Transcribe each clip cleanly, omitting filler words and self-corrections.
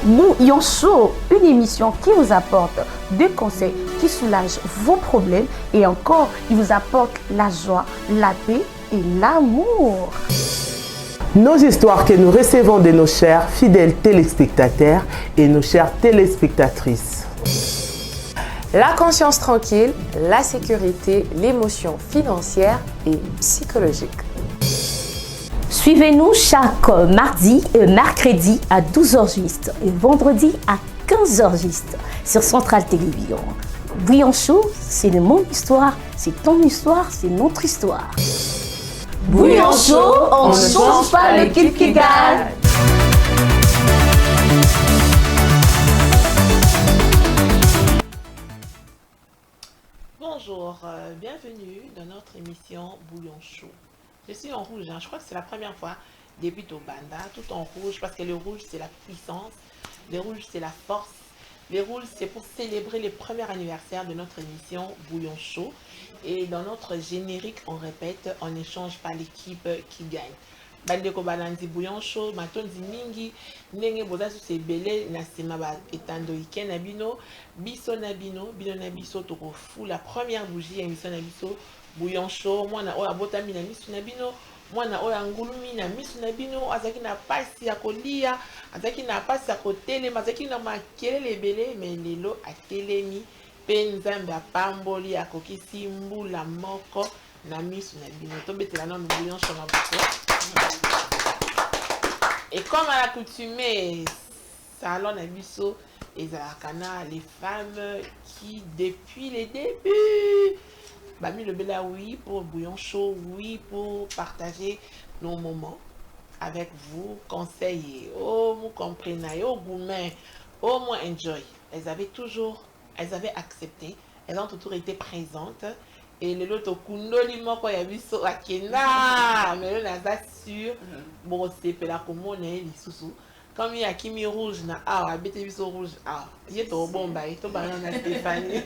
Bouillon Chaud, une émission qui vous apporte des conseils qui soulagent vos problèmes et encore, il vous apporte la joie, la paix et l'amour. Nos histoires que nous recevons de nos chers fidèles téléspectateurs et nos chères téléspectatrices. La conscience tranquille, la sécurité, l'émotion financière et psychologique. Suivez-nous chaque mardi et mercredi à 12h juste et vendredi à 15h juste sur Centrale Télévision. Bouillon Chaud, c'est mon histoire, c'est ton histoire, c'est notre histoire. Bouillon Chaud, on ne change pas l'équipe qui gagne. Bonjour, bienvenue dans notre émission Bouillon Chaud. Je suis en rouge, je crois que c'est la première fois depuis Tobanda, tout en rouge, parce que le rouge c'est la puissance, le rouge c'est la force, le rouge c'est pour célébrer le premier anniversaire de notre émission Bouillon Chaud. Et dans notre générique, on répète, on n'échange pas l'équipe qui gagne. Bandeko balandi Bouillon Chaud, matondi mingi, ndenge boza su se belé na sema ba etando weekend na bino, biso na bino na biso toko fou la première bougie émission na biso Bouillon Chaud, mwana oya botami na misu na bino, mwana oya ngulumi na misu na bino, azaki na pasi ya kolia, azaki na pasi ya kotelema, azaki na makelele ebele, mais lelo atelemi pe nzambe apamboli akokisi mbula moko na misu na bino. Tobetela na Bouillon Chaud na boko. Et comme à l'accoutumée, salon Nabiso et Zalakana, les femmes qui depuis les débuts, bah mis le bela oui pour Bouillon Chaud, oui pour partager nos moments avec vous, conseiller, oh vous comprenez, oh gourmet, oh moi enjoy. Elles avaient accepté, elles ont toujours été présentes. Et le lot au kundoli moko ya biso akena mais là ça sûr bon c'est pela comme on est lisusu comme il y a kimi rouge na abete biso rouge yeto bomba yeto banana Stéphanie.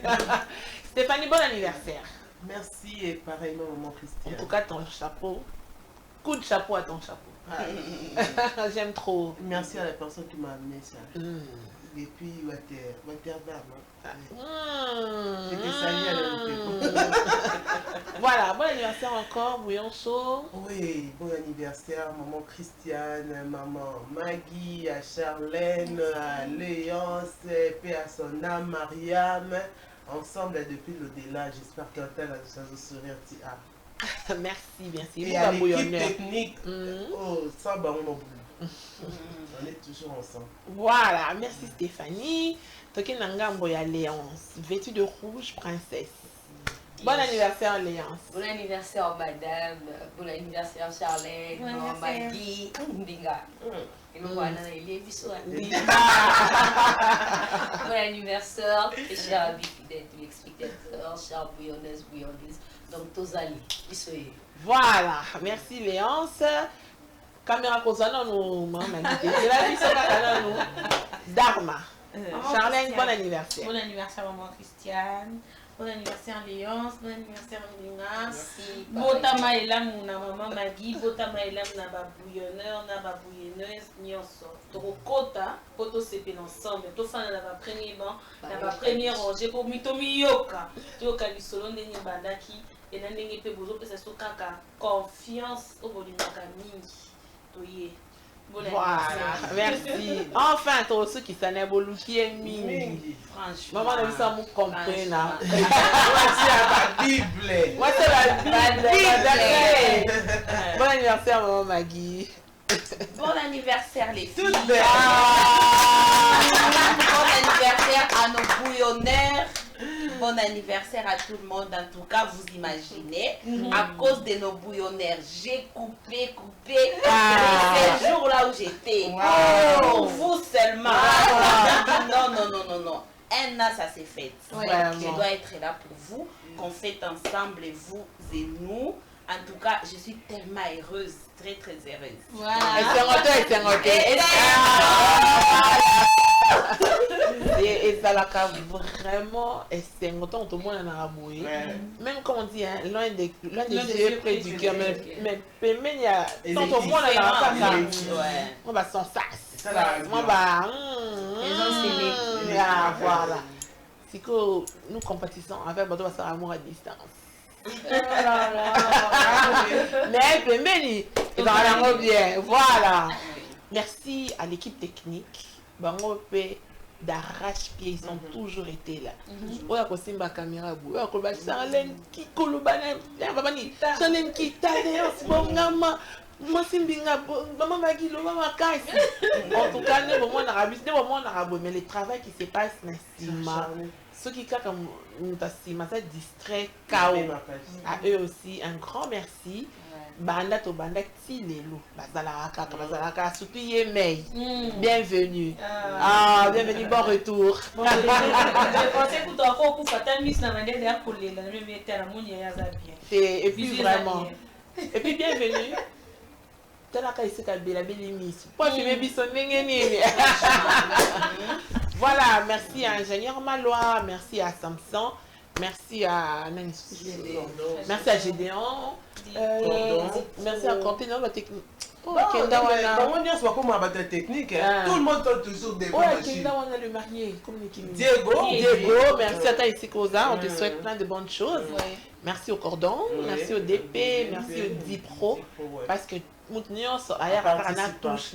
Stéphanie, bon anniversaire. Merci et pareillement mon Christian. En tout cas ton chapeau, coup de chapeau à ton chapeau. J'aime trop. Merci à la personne qui m'a amené ça. Depuis Waterberg. J'étais salué à la Voilà, bon anniversaire encore, Bouillon Chaud. Oui, bon anniversaire, maman Christiane, maman Maggie, à Charlène, à Léance, paix à son âme, Mariam. Ensemble depuis l'au-delà, j'espère qu'un tel a de sourire. Merci. Et à l'équipe technique, sans baron non plus. On est toujours ensemble. Voilà, merci Stéphanie. Toki Nangambo ya Léance, vêtue de rouge, princesse. Bon anniversaire Léance. Bon anniversaire madame, bon anniversaire Charlène, bon Maggie, Mbinga. Et bon anniversaire, chers amis fidèles téléspectateurs, chers bouillonneuses, donc tous allés. Voilà, merci Léance. Caméra Kozana nous maman Dharma. Charlène, bon anniversaire. Bon anniversaire maman Christiane. Bon anniversaire Léance, bon anniversaire Nina. Botama elam na maman Maggie, botama elam na ba bouillonneur, na ba bouillonneuse nyonso. Tokota poto sepe ensemble. To fana na ba premier banc, na ba première rangée pour mitomi yoka. Yoka lisolo ndenge bandaki et na ndenge pe bozo pesa so kaka confiance au bolinaka mingi. Toye. Voilà, merci. Enfin, toi aussi qui s'en est beau qui est mingi. Franchement. Maman, nous sommes compris là. C'est la Bible. Moi, c'est la Bible. Bon anniversaire, maman Maggie. Bon anniversaire les filles. Tout belle. Bon anniversaire à nos bouillonneurs. Bon anniversaire à tout le monde. En tout cas, vous imaginez, à cause de nos bouillonneurs, j'ai coupé ces jours-là où j'étais. Pour vous seulement. Non. Un an, ça s'est fait. Je dois être là pour vous, qu'on fête ensemble, vous et nous. En tout cas, je suis tellement heureuse, très heureuse. Voilà. Et ça l'a vraiment, et c'est longtemps tout le monde en a raboué. Même comme on dit, hein, l'un des yeux près du cœur, mais il y a tout le monde en a raboué. On va sans ça. On va scellé. Ah, voilà. C'est que nous compétissons avec Bateau Bassar Amour à distance. Mais Pembeni, ils ont bien. Voilà. Merci à l'équipe technique. Bango P d'arrache-pied, ils ont toujours été là. Oya ko simba caméra bu, oya ko ba Charlène qui kolobana, babani, Charlène qui tade osbongama, moi simbinga, maman Magui lo mama kasi. En tout cas, ne bon na rabis, ne bon na rabo, mais le travail qui se passe na sima. Ceux qui comme mutasima ça distrait KO. À eux aussi un grand merci. Banda to banda tilelo bazalaka bazalaka surtout Yemei. Bienvenue. Bienvenue, bon retour. Je pensais que tu as encore pour ta mise dans la dernière collée la même terre mon ya za bien. Et puis vraiment. Et puis bienvenue. Talaka ici ka bela belle mise. Pas filmer biso nini. Voilà, merci à Ingénieur Malois, merci à Samson, merci à merci à Gédéon, merci à Quentin, la technique. Oh, Kenda Wana. On dit soit comme un technique. Tout le monde tente toujours des Kenda Wana le marié, comme Diego, merci à Taïsi Koza, on te souhaite plein de bonnes choses. Merci au Cordon, merci au DP, merci au Dipro, parce que nous sommes touche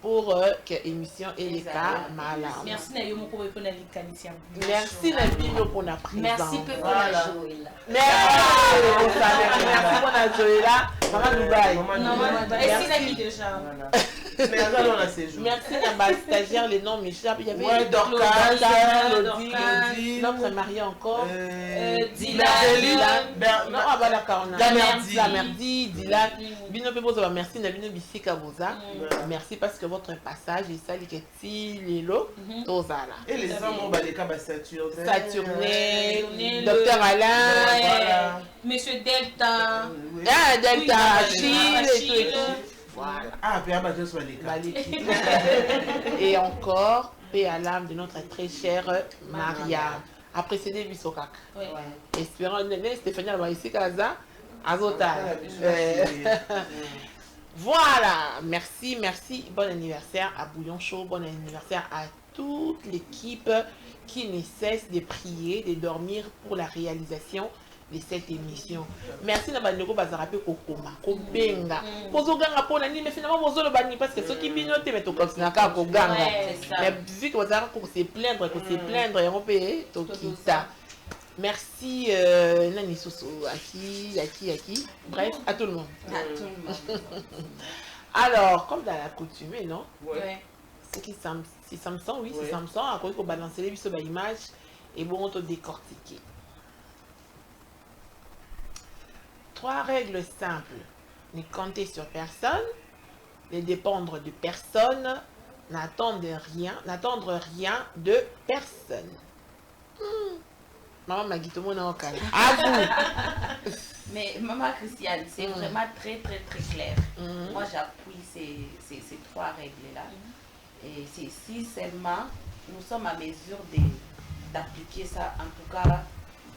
pour que l'émission et les cas malades. Merci Nayomo pour répondre à l'Italie. Merci Nabino pour la présence. Merci pour la Joëla. Merci pour la Joëla. Maman Dubaï. Merci Naki déjà. Merci à ma stagiaire, les noms m'échappent. Il y avait Dorcas, notre marié encore. Dylan. Non, Merdi, Dylan. Bino Peboza, merci Nabino Bissika Boza. Merci parce que votre passage est sali que Lilo, Tozala. Et les hommes ont les cas Saturné, Docteur Alain, Monsieur Delta. Ah, Delta, Achille et tout. Voilà. Ah, puis à soit les cas. Et encore, paix à l'âme de notre très chère Maria. A précédé Bissokak. Espérons, Stéphanie, elle va ici, Kaza. Azota. Voilà, merci, merci. Bon anniversaire à Bouillon Chaud, bon anniversaire à toute l'équipe qui ne cesse de prier, de dormir pour la réalisation de cette émission. Merci na bandeko bazarape kokoma, kobenga. Kozoganga pona ni mais finalement bozolo bani parce que ceux qui binote mais to continue ka koganga. Mais vu que bazara ko se plaindre, et on peut to kita. Merci Nani Soso, Aki, bref, à tout le monde. Alors, comme dans la coutume, non? C'est qui c'est Samson, oui, c'est Samson. À quoi il faut balancer les sur l'image et bon, on te décortiquer. 3 règles simples. Ne compter sur personne, ne dépendre de personne, n'attendre rien de personne. Maman Magui, tout le monde est en calme. À vous. Mais Maman Christiane, c'est vraiment très clair. Moi, j'appuie ces 3 règles-là. Et si seulement nous sommes à mesure d'appliquer ça, en tout cas,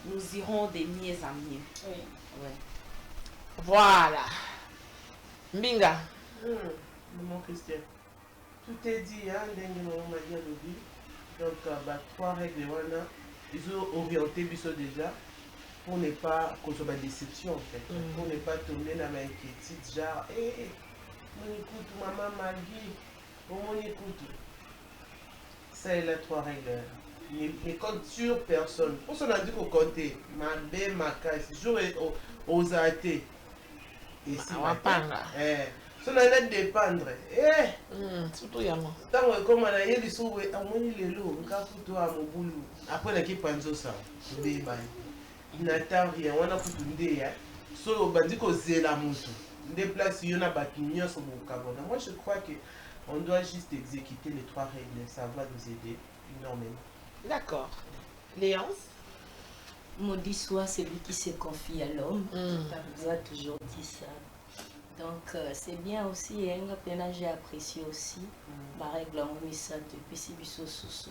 nous irons de mieux en mieux. Oui. Voilà. Mbinga. Maman Christiane. Tout est dit, hein, maman m'a dit à l'oubli. Donc, 3 règles, voilà. Ils ont orienté Bisso déjà pour ne pas qu'on soit déception en fait. Pour ne pas tomber dans l'inquiétude, genre, hé, mon écoute, maman Magui, mon écoute. Ça est les 3 règles. Ne compte sur personne. Pour ça, on a dit qu'on comptait. Ma bé, ma caisse, jour aux athées. Et si on va pas. Ça n'a dépendre. Surtout Yama. Tant comme on a eu les sous, on a eu les lots, on a foutu à mon boulot. Après, on a qui pense ça. Il n'attend rien, on a foutu une idée. So, on dit qu'on sait la moto. Des places, il y en a qui sont sur mon cabane. Moi, je crois qu'on doit juste exécuter les 3 règles. Ça va nous aider énormément. D'accord. Léance? Maudit soit celui qui se confie à l'homme. On a toujours dit ça. Donc, c'est bien aussi, j'ai apprécié aussi ma règle en Missa depuis Sibiso Soussou.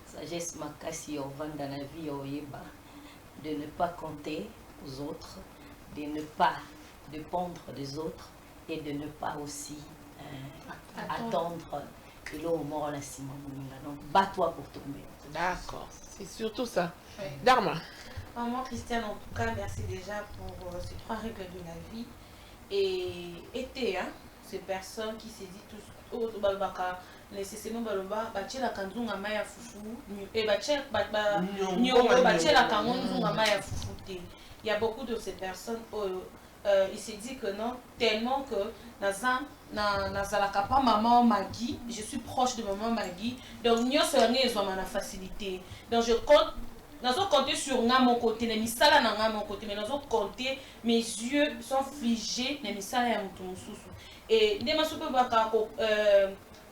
Sagesse Makasi au vent dans la vie au Yeba. De ne pas compter aux autres, de ne pas dépendre des autres et de ne pas aussi attendre Et là, au moment, on a Simon Mouninga. Donc, bats-toi pour tomber. D'accord, c'est surtout ça. Ouais. Dharma. Maman Christiane, en tout cas, merci déjà pour ces 3 règles de la vie. Et était, hein, ces personnes qui se disent tous, oh, balbaka, nécessairement balba, bachela kanzunga maya fufu, et bachela kanzunga maya fufu te. Il y a beaucoup de ces personnes, il se dit que non, tellement que nazalaka pas maman Maggie, je suis proche de maman Maggie, donc nous sommes en facilité. Donc je compte. Nous avons compté sur mon côté, les misala na mon côté, mais nous avons compté, mes yeux sont figés, les misala ya mutumusou. Et nous avons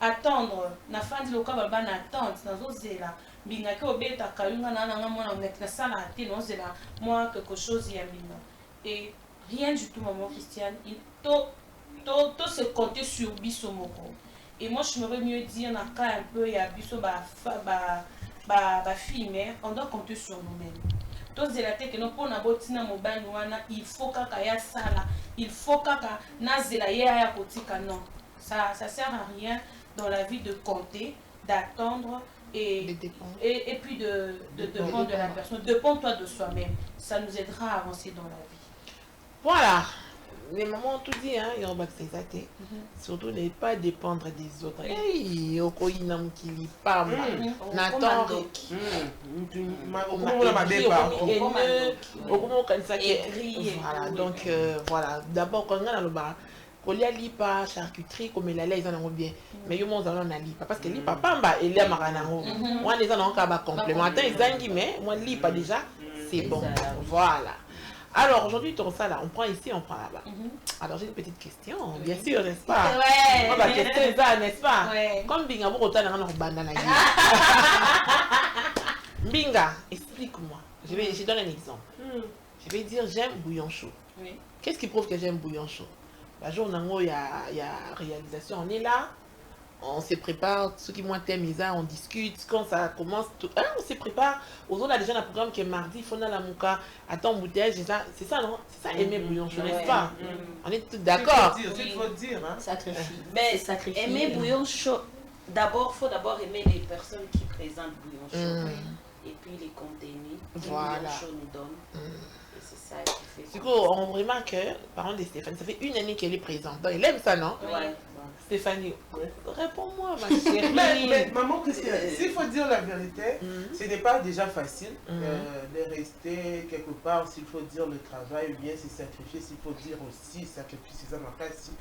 attendre, na fin de l'oka balba na attente, nous avons zela, bingaki obeta kayunga na mona na sala ate, nous zela moi quelque chose ya binga. Et rien du tout, maman Christiane, il to se compter sur biso moko. Et moi je m'aurais mieux dire na ka un peu ya biso fille mère, on doit compter sur nous-mêmes. Tous les latés que nous prenons botina mobile il faut kaka ya sala, il faut kaka nazela ya kotika non. Ça sert à rien dans la vie de compter, d'attendre et puis de dépendre de la personne. Dépends-toi de soi-même. Ça nous aidera à avancer dans la vie. Voilà. Les mamans ont tout dit, hein, il y a surtout ne pas dépendre des autres. Hey, okoyinam kili pam, n'attend voilà, donc voilà, d'abord quand on a le bar, qu'on y a lipa, charcuterie, comme il a là, ils en ont bien. Mais yo mon zalon a lipa, parce que lipa pamba, il y a maranango. Moi les en ont qu'à complémentaire, ils ont dit mais moi lipa déjà, c'est bon, voilà. Alors aujourd'hui, on prend ici, on prend là-bas. Alors j'ai une petite question, bien sûr, n'est-ce pas? Ouais. On va tester ça, n'est-ce pas? Ouais. Comme Binga, vous retournez dans notre bande. Binga, explique-moi. Je donne un exemple. Je vais dire j'aime bouillon chaud. Oui. Qu'est-ce qui prouve que j'aime bouillon chaud? La journée où il y a réalisation, on est là. On se prépare, ceux qui m'ont mis ça, on discute, quand ça commence, on se prépare. Aujourd'hui, on a déjà un programme qui est mardi, il faut dans la mouka, attends, bouteille, c'est ça, non? C'est ça, aimer bouillon chaud, n'est-ce pas? On est tous d'accord? Il faut dire, hein? Sacrifice. Mais sacrifice. aimer bouillon chaud, il faut d'abord aimer les personnes qui présentent bouillon chaud. Et puis les contenus que voilà. bouillon chaud nous donne. Et c'est ça qui fait. Du coup, on remarque que, par exemple, Stéphanie, ça fait 1 année qu'elle est présente. Donc, elle aime ça, non? Ouais. Stéphanie, réponds-moi, ma chérie. Mais maman Christiane, s'il faut dire la vérité, ce n'est pas déjà facile de rester quelque part, s'il faut dire le travail, ou bien se sacrifier, s'il faut dire aussi sacrifier, ça m'a pas si.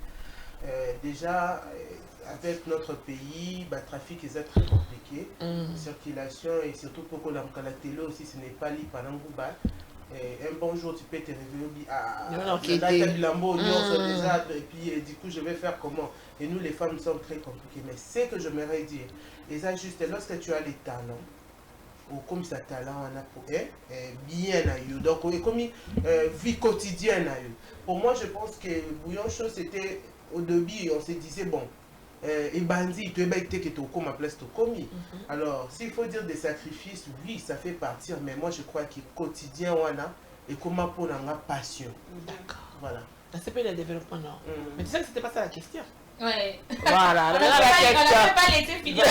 Déjà, avec notre pays, le trafic est très compliqué, circulation et surtout pour que la télé aussi, ce n'est pas libre pendant un bon jour, tu peux te réveiller déjà, et puis du coup, je vais faire comment? Et nous, les femmes, sommes très compliquées. Mais c'est que je m'aimerais dire, et ça juste, lorsque tu as les talents, ou comme ça, talent, on a pour bien à eux, donc comme vie quotidienne à eux. Pour moi, je pense que bouillon chaud, c'était au début, on se disait, bon, et bandit, tu es bête que tu es comme à place de commis. Alors, s'il faut dire des sacrifices, oui, ça fait partir, mais moi je crois que quotidien, on a et comment pour la passion. D'accord. Voilà. C'est pas le développement, non. Mais tu sais que c'était pas ça la question. Ouais. Voilà, On n'a pas laissé finir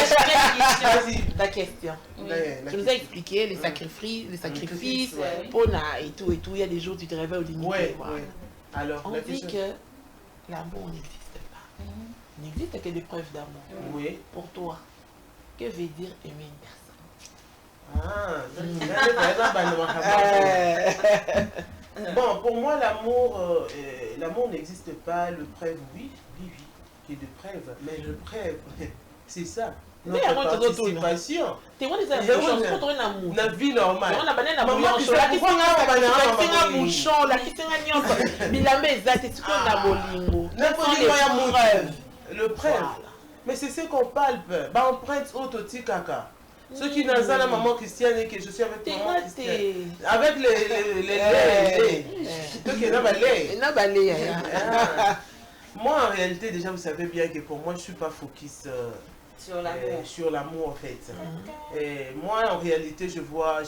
la question. Tu nous as expliqué les sacrifices, Pona et tout, il y a des jours où tu te réveilles au limite. Ouais, voilà. ouais. Alors, on dit que l'amour n'existe pas. Il n'existe que des preuves d'amour. Oui. Pour toi, que veut dire aimer une personne? Bon, pour moi, l'amour n'existe pas. Le preuve, oui, qui est de preuve. Mais le preuve, c'est ça. Notre participation. Tu vois les amours, la vie normale. On a banane na bouillon, la kisinga bouchon, la kisinga nyonso. Bilambe ezate tu ko na bolingo. Le preuve. Mais c'est ce qu'on palpe. Bah empreinte autotique caca. Ceux qui n'ont pas la maman Christiane et que je suis avec maman Christiane. Avec les moi en réalité déjà vous savez bien que pour moi je suis pas focus sur l'amour en fait. Et moi en réalité je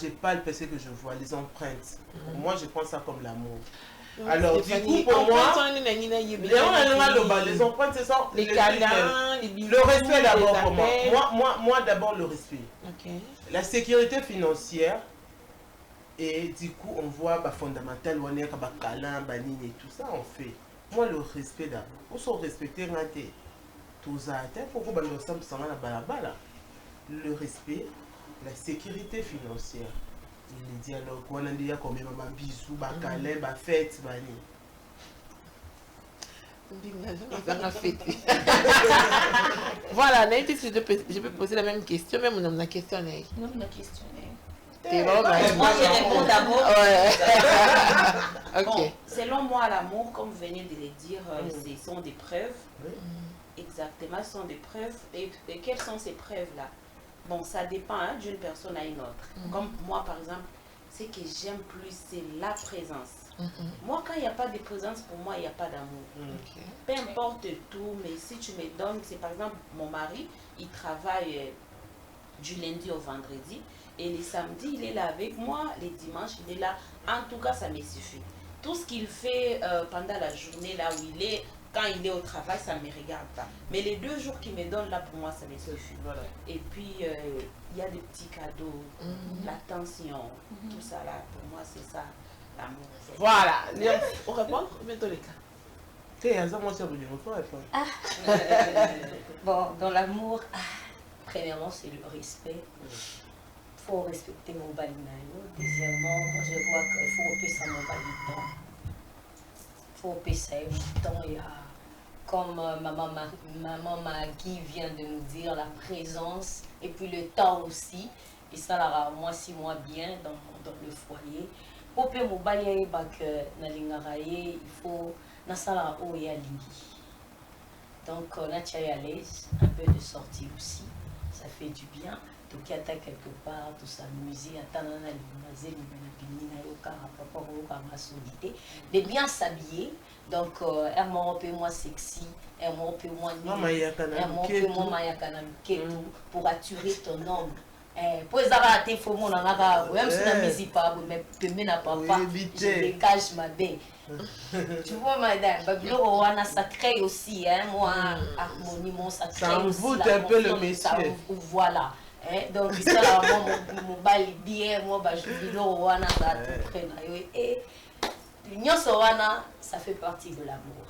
palpe ce que je vois, les empreintes. Pour moi je prends ça comme l'amour. Alors, du coup, pour moi, les empreintes, c'est ça. Les câlins, les bisous, le respect d'abord les pour moi. appels. Moi d'abord, le respect. Ok. La sécurité financière, et du coup, on voit fondamental, on est comme câlin, banine et tout ça, on fait. Moi, le respect d'abord. On se respecter, tout ça, pourquoi on s'en la balabala. Le respect, la sécurité financière, les dialogues, on a dit comme un bisou, câlin, fête, banine. Voilà, je peux poser la même question, même on a la question. Non, la question est... Moi, je réponds d'abord. Ok. Bon, selon moi, l'amour, comme vous venez de le dire, ce sont des preuves. Exactement, ce sont des preuves. Et quelles sont ces preuves-là? Bon, ça dépend d'une personne à une autre. Comme moi, par exemple, ce que j'aime plus, c'est la présence. Moi, quand il n'y a pas de présence, pour moi, il n'y a pas d'amour. Peu importe tout, mais si tu me donnes, c'est par exemple mon mari, il travaille du lundi au vendredi, et les samedis, il est là avec moi, les dimanches, il est là. En tout cas, ça me suffit. Tout ce qu'il fait pendant la journée, là où il est, quand il est au travail, ça ne me regarde pas. Mais les 2 jours qu'il me donne, là, pour moi, ça me suffit. Voilà. Et puis, il y a des petits cadeaux, l'attention, tout ça, là, pour moi, c'est ça. L'amour. Voilà, on répond bientôt les cas. Bon, dans l'amour, premièrement, c'est le respect. Il faut respecter mon balinayo. Deuxièmement, moi, je vois qu'il faut opérer ça mon baliton. Il faut opérer ça mon temps. Il y a, comme maman Maggie vient de nous dire, la présence et puis le temps aussi. Et ça, là, moi, 6 mois bien dans le foyer. Pour que mon balinayo, il faut na sala o ya lingi. Donc on a à l'aise, un peu de sortie aussi, ça fait du bien. Donc il y a quelque part, tout s'amuser, attendre na limazé, de bien s'habiller. Donc un moment un peu moins sexy, un moment un peu moins nu, un moment un peu moins mayakanam pour attirer ton homme. Pour les avoir été faux, on a même si la musique pas, mais n'a pas, je dégage ma baie. Tu vois, madame, Babylone, ça crée aussi, moi, harmonie, ça crée aussi. Ça un peu le messieurs. Voilà. Donc, ça, mon bal bien, moi, je vis là, et l'union, ça fait partie de l'amour.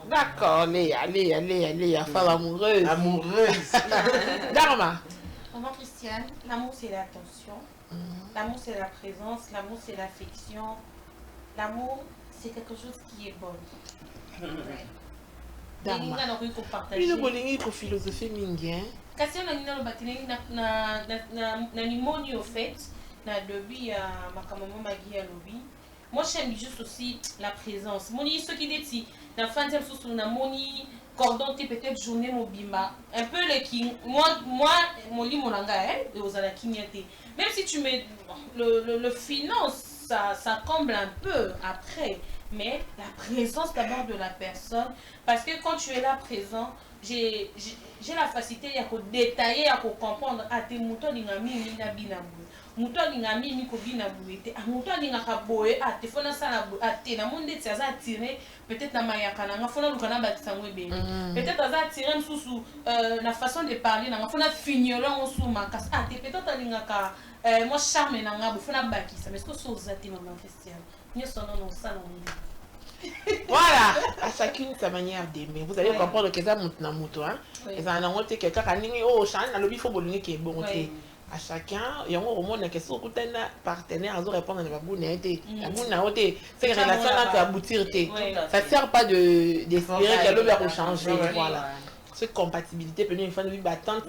D'accord, Léa, femme amoureuse. Amoureuse. Dharma. Maman Christiane, l'amour c'est l'attention, l'amour c'est la présence, l'amour c'est l'affection, l'amour c'est quelque chose qui est bon. Dharma. Il faut partager. Il y a philosophie mingi. Kasi on a une bâtiment na limoni au fait, na lobby à ma maman Maggie à lobby. Moi j'aime juste aussi la présence. Moni ce qui dit na fin de sous na moni cordon peut-être journée mobimba un peu les qui moi mon lit mon langa aux ala kinyate. Même si tu mets le finance ça comble un peu après, mais la présence d'abord de la personne, parce que quand tu es là présent, j'ai la facilité à détailler, à comprendre à tes moutons d'ingami na binabu. Moutons d'ingami mi ko binabu était à moutons d'ingaka boé à te fona ça à te na monde de ça attiré peut-être na mayaka na fona lukana batisa mwebe peut-être ça attiré sous la façon de parler na fona fignolant sous ma casse à te peut-être d'ingaka moi charme na nga fona bakisa mais ce que ça zati maman Christiane ni son non ça non. Voilà, à chacune sa manière d'aimer. Vous allez comprendre que ça monte dans moto, hein. Et ça n'a pas quelqu'un qui a dit oh Charles na lobby faut boliner qui est bon. À chacun, il y a un moment où question que tu partenaire à répondre à la boune été. La boune a été ces relations là tu aboutir té. Ça sert pas de d'espérer qu'elle va changer, voilà. Cette compatibilité peut une femme de battante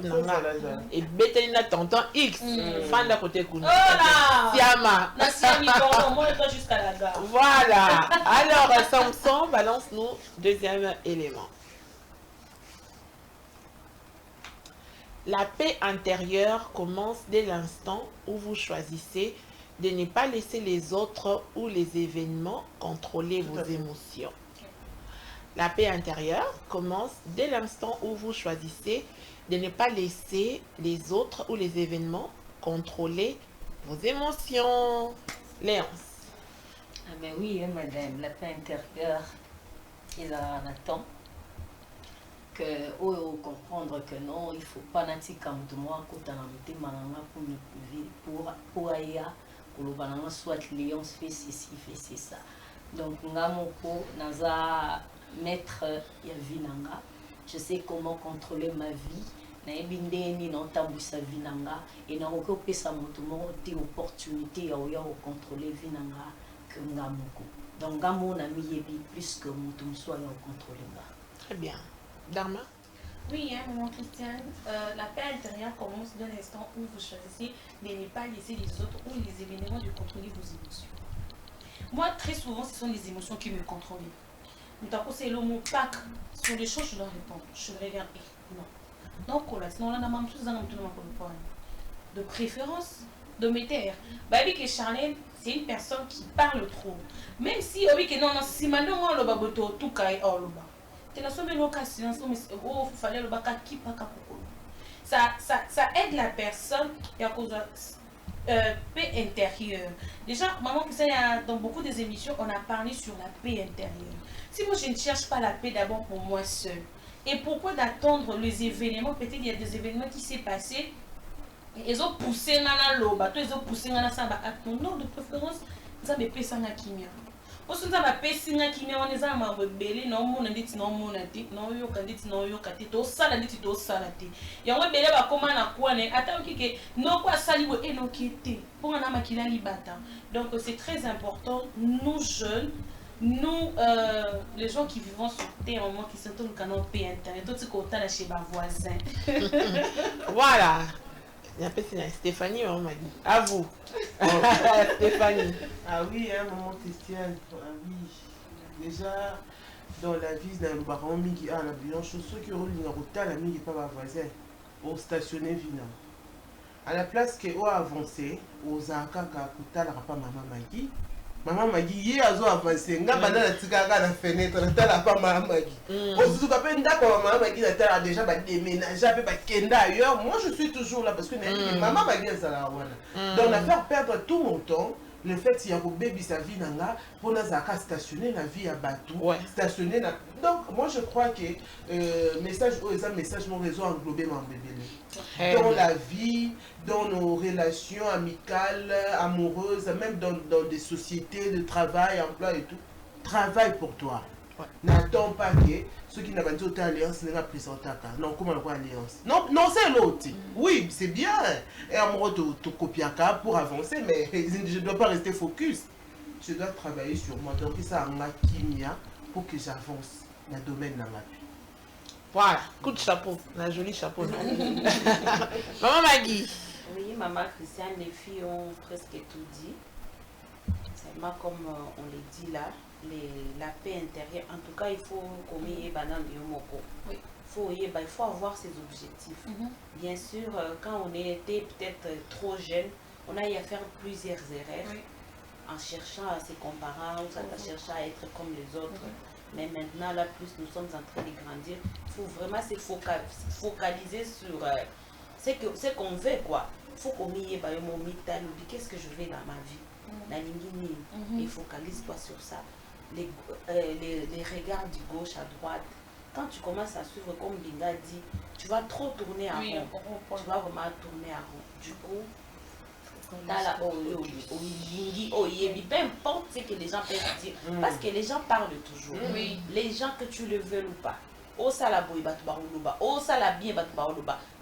et bête na tonton X fan d'à côté Kounou. Siama. Jusqu'à la gare. Voilà. Alors Samson, balance-nous deuxième élément. La paix intérieure commence dès l'instant où vous choisissez de ne pas laisser les autres ou les événements contrôler vos émotions. La paix intérieure commence dès l'instant où vous choisissez de ne pas laisser les autres ou les événements contrôler vos émotions. Léonce. Ah ben oui, hein, madame, la paix intérieure, il en attend. Que comprendre que non, il ne faut pas natika de moi quand on a pour aya pour soit Léon fait ceci, fait ça. Donc ngamoko naza maître ya vinanga. Je sais comment contrôler ma vie. Na ebindeni na tambisa vinanga et na okopesa moto moko te opportunité ya oya contrôler vinanga que ngamoko. Donc ngamo na miyebi plus que moto soit ya contrôler nga. Très bien. Dharma? Oui, hein, maman Christiane, la paix intérieure commence dès l'instant où vous choisissez de ne pas laisser les autres ou les événements de contrôler vos émotions. Moi, très souvent, ce sont les émotions qui me contrôlent. Nous t'avons c'est le mot pack. Sur les choses, je dois répondre. Je regarde. Non. Donc, là, sinon, on a même chose dans le de préférence, de métier. Baby que Charlène, c'est une personne qui parle trop. Même si, oui, que non, si maintenant, on le baboto, tout caille, oh, le bas. Ça aide la personne et à cause de paix intérieure. Déjà, maman, dans beaucoup des émissions, on a parlé sur la paix intérieure. Si moi je ne cherche pas la paix d'abord pour moi seule, et pourquoi d'attendre les événements? Peut-être il y a des événements qui s'est passé, ils ont poussé dans l'eau, ils ont poussé dans la samba. Non, de préférence, ça me paie sans la kimia. Parce que ça va passer na kimia on est ama belé non mon nditi non mon nditi non yo kanditi non yo kati to sala nditi to sala te ya ngwe belé ba koma na kwa ne ata okike no kwa sali wo elokete pour na makila libata. Donc c'est très important, nous jeunes, nous les gens qui vivons sur terre au moment qui sont dans le canal P internet tout ce qu'on a chez ma voisin. Voilà. Stéphanie, on m'a dit. À vous. Stéphanie. Ah oui, hein, maman Christiane. Ah oui. Déjà, dans la vie, dans le baron, Migi, ah, la blanche, ceux qui ont le route, la Migi, pas ma voisin, au stationné Vina. À la place que au avancé, aux Akaka, Kuta, la pas maman Magi. Maman Magi, hier, à zo avancé, n'a pas la tigara la fenêtre, la pas maman Magi. Au Zuka Penda, maman Magi, a déjà déménagé, pas Kenda ailleurs. Moi, je suis toujours là parce que maman Magi, ça la wana. Donc, la faire perdre tout mon temps. Le fait qu'il y a un bébé sa vie là pour nous stationner la vie à Batou, stationner là. Donc moi je crois que message message mon réseau englobé mon bébé dans la vie, dans nos relations amicales, amoureuses, même dans des sociétés de travail, emploi et tout. Travaille pour toi. N'attends pas que ceux qui n'ont pas dit alliance n'est pas présent. Non, comment on voit alliance? Non, non, c'est l'autre. Oui, c'est bien. Et amoureux de copier pour avancer, mais je ne dois pas rester focus. Je dois travailler sur moi. Donc, ça a un kimia pour que j'avance dans le domaine de la vie. Voilà, coup de chapeau, un joli chapeau. Maman Maggie. Oui, maman Christiane, les filles ont presque tout dit. Seulement comme on le dit là, la paix intérieure, en tout cas il faut qu'on y ait il faut avoir ses objectifs. Bien sûr, quand on était peut-être trop jeune, on a eu à faire plusieurs erreurs en cherchant à se comparer, à chercher à être comme les autres. Mais maintenant, là, plus nous sommes en train de grandir, il faut vraiment se focaliser sur ce qu'on veut, quoi. Il faut qu'on y ait qu'est-ce que je veux dans ma vie. Et focalise-toi sur ça. Les regards du gauche à droite, quand tu commences à suivre comme Binga dit, tu vas trop tourner à rond. Tu vas vraiment tourner à rond. Du coup, peu importe ce que les gens peuvent dire, parce que les gens parlent toujours. Les gens, que tu le veux ou pas.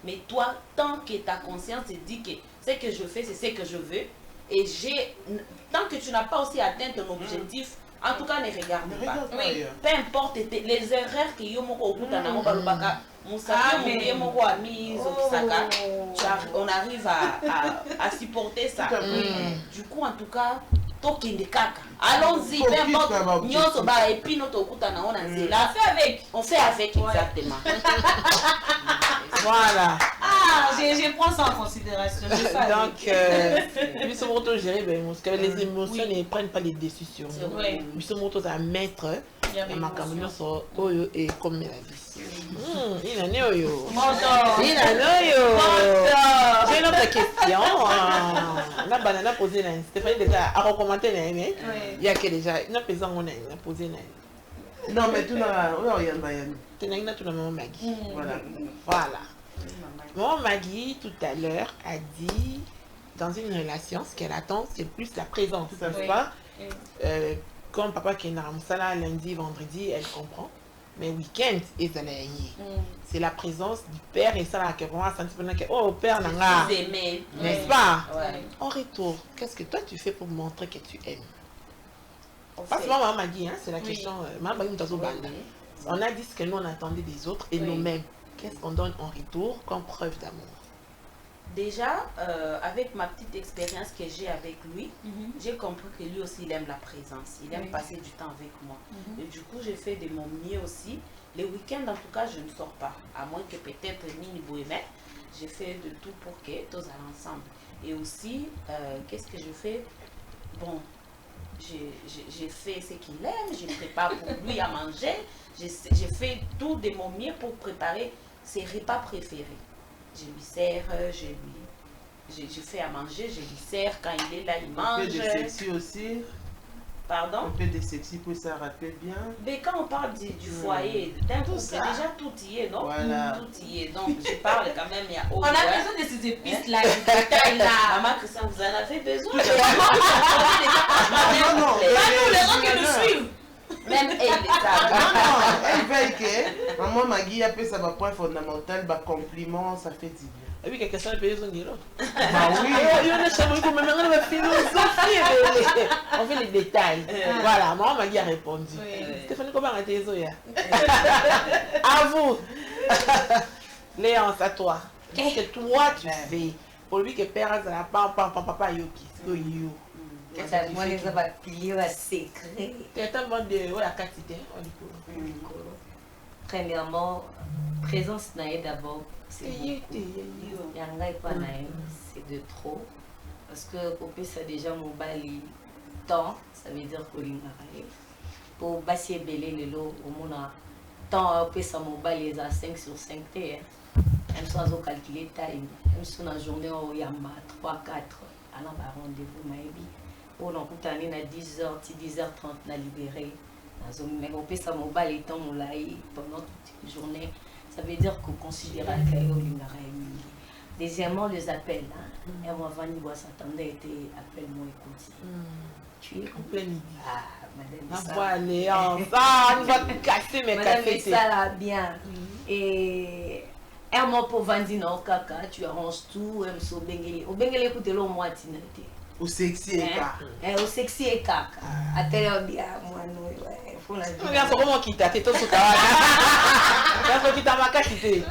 Mais toi, tant que ta conscience te dit que ce que je fais, c'est ce que je veux, et tant que tu n'as pas aussi atteint ton objectif, en tout cas, ne regarde pas. Peu importe les erreurs que on arrive à supporter ça. Du coup, en tout cas, allons-y, peu importe. On fait avec, exactement. Voilà. Ah, je prends ça en considération. Donc, ils sont autogérés, les émotions ne prennent pas les décisions. Ils sont à mettre et comme J'ai une autre question. La banane posée là. Stéphanie déjà a recommandé là, mais il y a que déjà une personne on a posé là. Non, mais tout là, oui, il y a tout la maman Maggie. Voilà. Voilà. Maman Maggie tout à l'heure a dit dans une relation, ce qu'elle attend, c'est plus la présence, n'est-ce pas? Comme papa qui est dans la lundi, vendredi, elle comprend. Mais week-end, c'est la présence du père et ça là que vraiment senti que oh père nanga, n'est-ce pas? En retour, qu'est-ce que toi tu fais pour montrer que tu aimes? Parce que maman m'a dit, hein, c'est la question. On a dit ce que nous on attendait des autres et nous-mêmes. Qu'est-ce qu'on donne en retour comme preuve d'amour? Déjà, avec ma petite expérience que j'ai avec lui, j'ai compris que lui aussi il aime la présence, il aime passer du temps avec moi. Et du coup, j'ai fait de mon mieux aussi. Les week-ends, en tout cas, je ne sors pas, à moins que peut-être Mini Bohémet. J'ai fait de tout pour que tous allons ensemble. Et aussi, qu'est-ce que je fais? Bon, j'ai fait ce qu'il aime, je prépare pour lui à manger, j'ai fait tout de mon mieux pour préparer ses repas préférés. Je lui sers, je fais à manger, je lui sers, quand il est là, il mange. Un peu de sexy aussi. Pardon? Un peu de sexy pour ça rappelle bien. Mais quand on parle du foyer, d'un couple, déjà tout y est, non? Voilà. Tout y est, donc je parle quand même, il y a On a besoin de ces épices-là, de détails-là. Maman, que ça vous en avez besoin? Non, les gens qui nous suivent. Même elle, ça. Non, elle veille que maman Maggie a fait ça va point fondamental, bah compliment, ça fait du bien. Et puis quelqu'un peut les onguer là. Bah oui. On fait les détails. Voilà, maman Maggie a répondu. Stéphanie, comment a été Zoya? À vous. Léance, à toi. Qu'est-ce que toi tu fais pour lui que père a la papa yoki? Moi, les avons un secret. Premièrement, présence naïe d'abord, c'est de trop. Parce que pour ça déjà mon bali temps, ça veut dire que pour basser belé le lot, au monde temps pour ça mon bali est à 5 sur 5 t. Même sans calculer time, même sur la journée où il y a 3, 4, alors rendez-vous maybe. Pour l'encoutaner à 10h, 10h30, on a libéré. Mais on peut ça mobile étant mon laï pendant toute la journée. Ça veut dire qu'on considère que deuxièmement, les appels. Et moi, Vanny Bois s'attendait, était appelle-moi écoute. Tu es en pleine idée. Ah, madame. On va aller ensemble, on va casser mes cafés. Ça là bien. Et un mot pour Vandy, non, caca, tu arranges tout, elle me sauve Bengele. Au Bengele, écoutez le moi, Tinete. Au sexy et caca. Au sexy et caca. À telle bien, moi, non, ouais. Regarde comment qui t'a fait tout ce que tu as. Regarde qui t'a marqué qui t'es.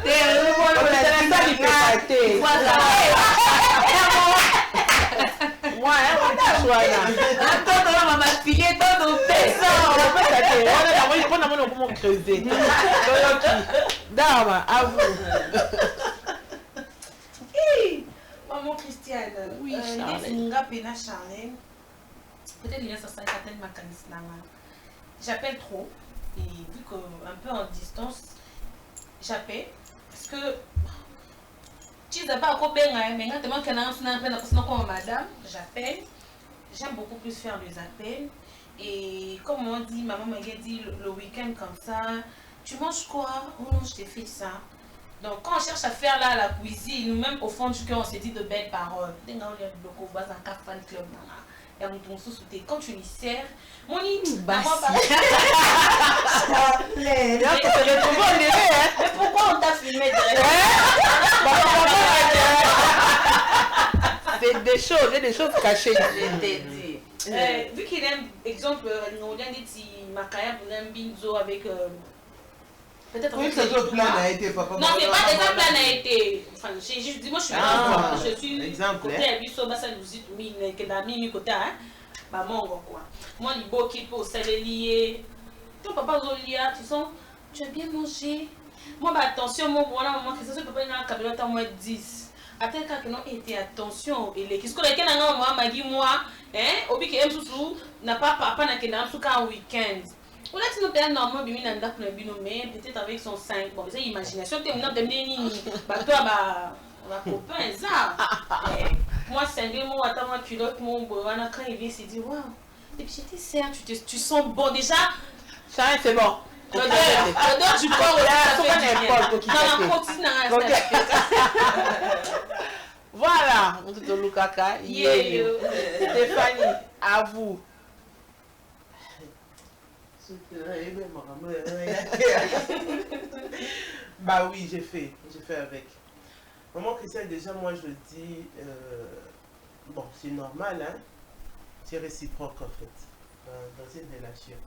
Moi, on choix là. Attends, on m'a filé tout au péso. On a comment creuser. Dame, à vous. Maman Christiane, oui, Charlène. Peut-être il y a ça ma j'appelle trop et vu qu'un peu en distance, j'appelle parce que tu n'as pas encore bien, mais quand tu as madame, j'appelle. J'aime beaucoup plus faire des appels et comme on dit, maman m'a dit le week-end comme ça, tu manges quoi? Oh non, je t'ai fait ça. Donc quand on cherche à faire là la cuisine, nous-mêmes au fond du cœur, on se dit de belles paroles. Quand tu lui sers, mon île, mais pourquoi on t'a filmé C'est des choses cachées. Vu qu'il aime, exemple, nous avons dit Makaya, vous aimez Binzo avec. Peut-être oui, c'est d'autres plans a été papa. Non, c'est pas des plans a été. Enfin, je dis moi je suis exemple. Côté Biso Bassa nous dit mine que dans mimi côté hein. Bah mon quoi. Moi il beau qui pour lié. Ton papa Zolia, tu sens tu as bien mangé. Moi bah attention mon voilà maman que ça se peut pas dans cabelota moins 10. Attends que non était attention et les qu'est-ce que les moi m'a dit moi hein obi que M Sousou n'a pas papa n'a que dans tout cas week-end. On a dit que nous normalement mais peut-être avec son 5. Bon, c'est imagination. Tu es copain, ça. Moi, c'est un mot, attends, moi, culotte, mon boana, quand il vient, il s'est dit, waouh, et puis j'étais serre, tu sens bon déjà. Ça, c'est bon. L'odeur du corps, voilà, on te dit Lukaka. Stéphanie, à vous. Bah oui, j'ai fait avec. Maman Christiane, déjà, moi je dis, bon, c'est normal, hein, c'est réciproque en fait, dans une relation.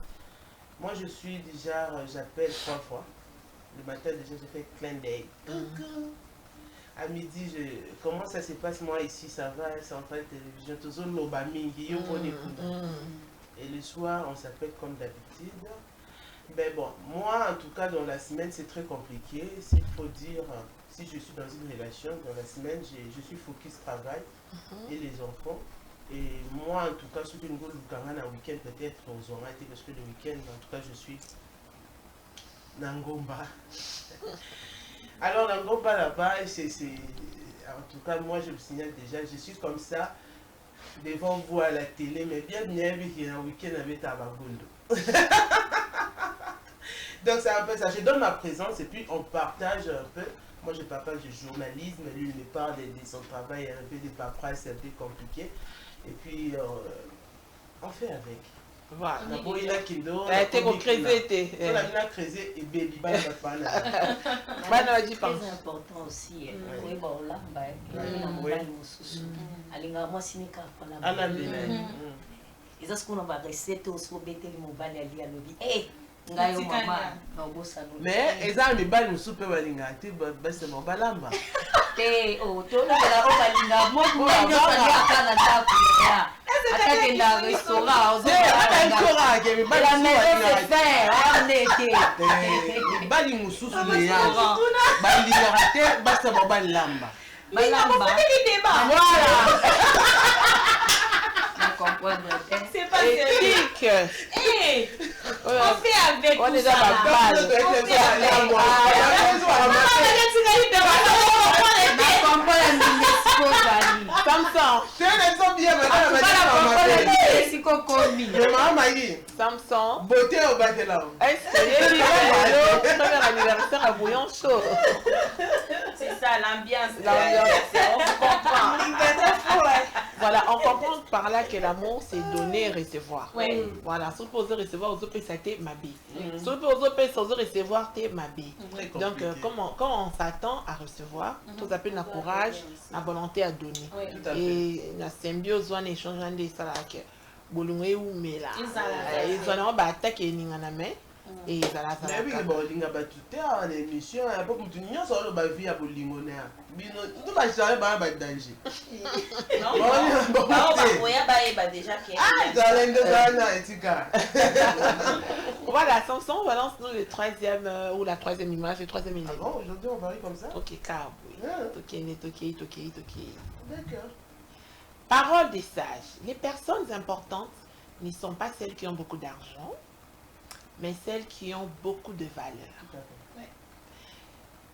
Moi je suis déjà, j'appelle 3 fois. Le matin déjà, je fais clin d'œil. À midi, comment ça se passe, moi ici, ça va, c'est en train de télévision, toujours l'obami, et le soir, on s'appelle comme d'habitude. Mais bon, moi en tout cas, dans la semaine, c'est très compliqué. S'il faut dire, si je suis dans une relation, dans la semaine, je suis focus travail et les enfants. Et moi, en tout cas, si je suis un week-end, peut-être aux oreilles, parce que le week-end, en tout cas, je suis Nangomba. Alors, Nangomba là-bas, c'est. En tout cas, moi, je me signale déjà, je suis comme ça, devant vous à la télé, mais bien, il y a un week-end avec Tabagondo. Donc, c'est un peu ça. Je donne ma présence et puis on partage un peu. Moi, je partage du journalisme, lui, il me parle de son travail, un peu de paperasse, c'est un peu compliqué. Et puis, on fait avec. Voilà. D'abord, il a Kindo. Elle a été concrétisée. Elle a créé et baby, Très important aussi. Oui, bon, là, alinga mwasi ni kapa la eza sikuna ba recette oso beteli mobali ali alobi ngayo mama na obosa no mais eza mibali musu pe balinga te base mobalamba te o to na la o balinga mo nyo pa kana ta ku ya atake na restaurant ozo ana ke mibali bali musu le ya balinga te base mobalamba Balamba. Voilà. C'est pas éthique. On fait avec on tout est dans ça. la base. Samson. Beauté au Batelao. Premier anniversaire à Bouillon Chaud. C'est ça, l'ambiance. On comprend. Voilà, on comprend par là que l'amour, c'est donner et recevoir. Oui. Voilà, si vous pouvez recevoir, vous pouvez ça ma vie. Si vous pouvez recevoir, t'es ma vie. Donc, quand on s'attend à recevoir, tout appelle le courage, la volonté à donner. Et la symbiose, on échange des salariés. Bolungé ou mela. Ils ont attaqué et ils mais oui, bon, il y a pas l'émission, il y a pas de gens sur le bavi à Bolingoné. Tout va changer par un danger. Non, déjà qu'il y a. Voilà, Samson, on balance nous le troisième ou la troisième image, le troisième image. Ah bon, aujourd'hui on varie comme ça? Ok, car oui. Ok. D'accord. Parole des sages. Les personnes importantes ne sont pas celles qui ont beaucoup d'argent, mais celles qui ont beaucoup de valeur.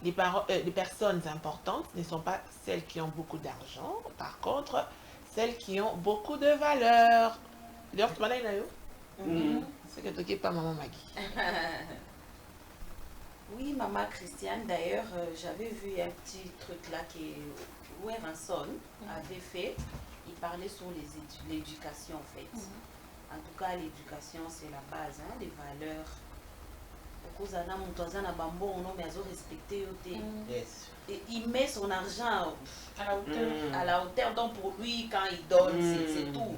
Les personnes importantes ne sont pas celles qui ont beaucoup d'argent, par contre, celles qui ont beaucoup de valeur. C'est que tu n'es pas maman Maggie. Oui, maman Christiane, d'ailleurs, j'avais vu un petit truc là que Ranson avait fait. Il parlait sur l'éducation en fait. En tout cas, l'éducation, c'est la base, hein, les valeurs. Et il met son argent à la hauteur. Donc pour lui, quand il donne, c'est tout.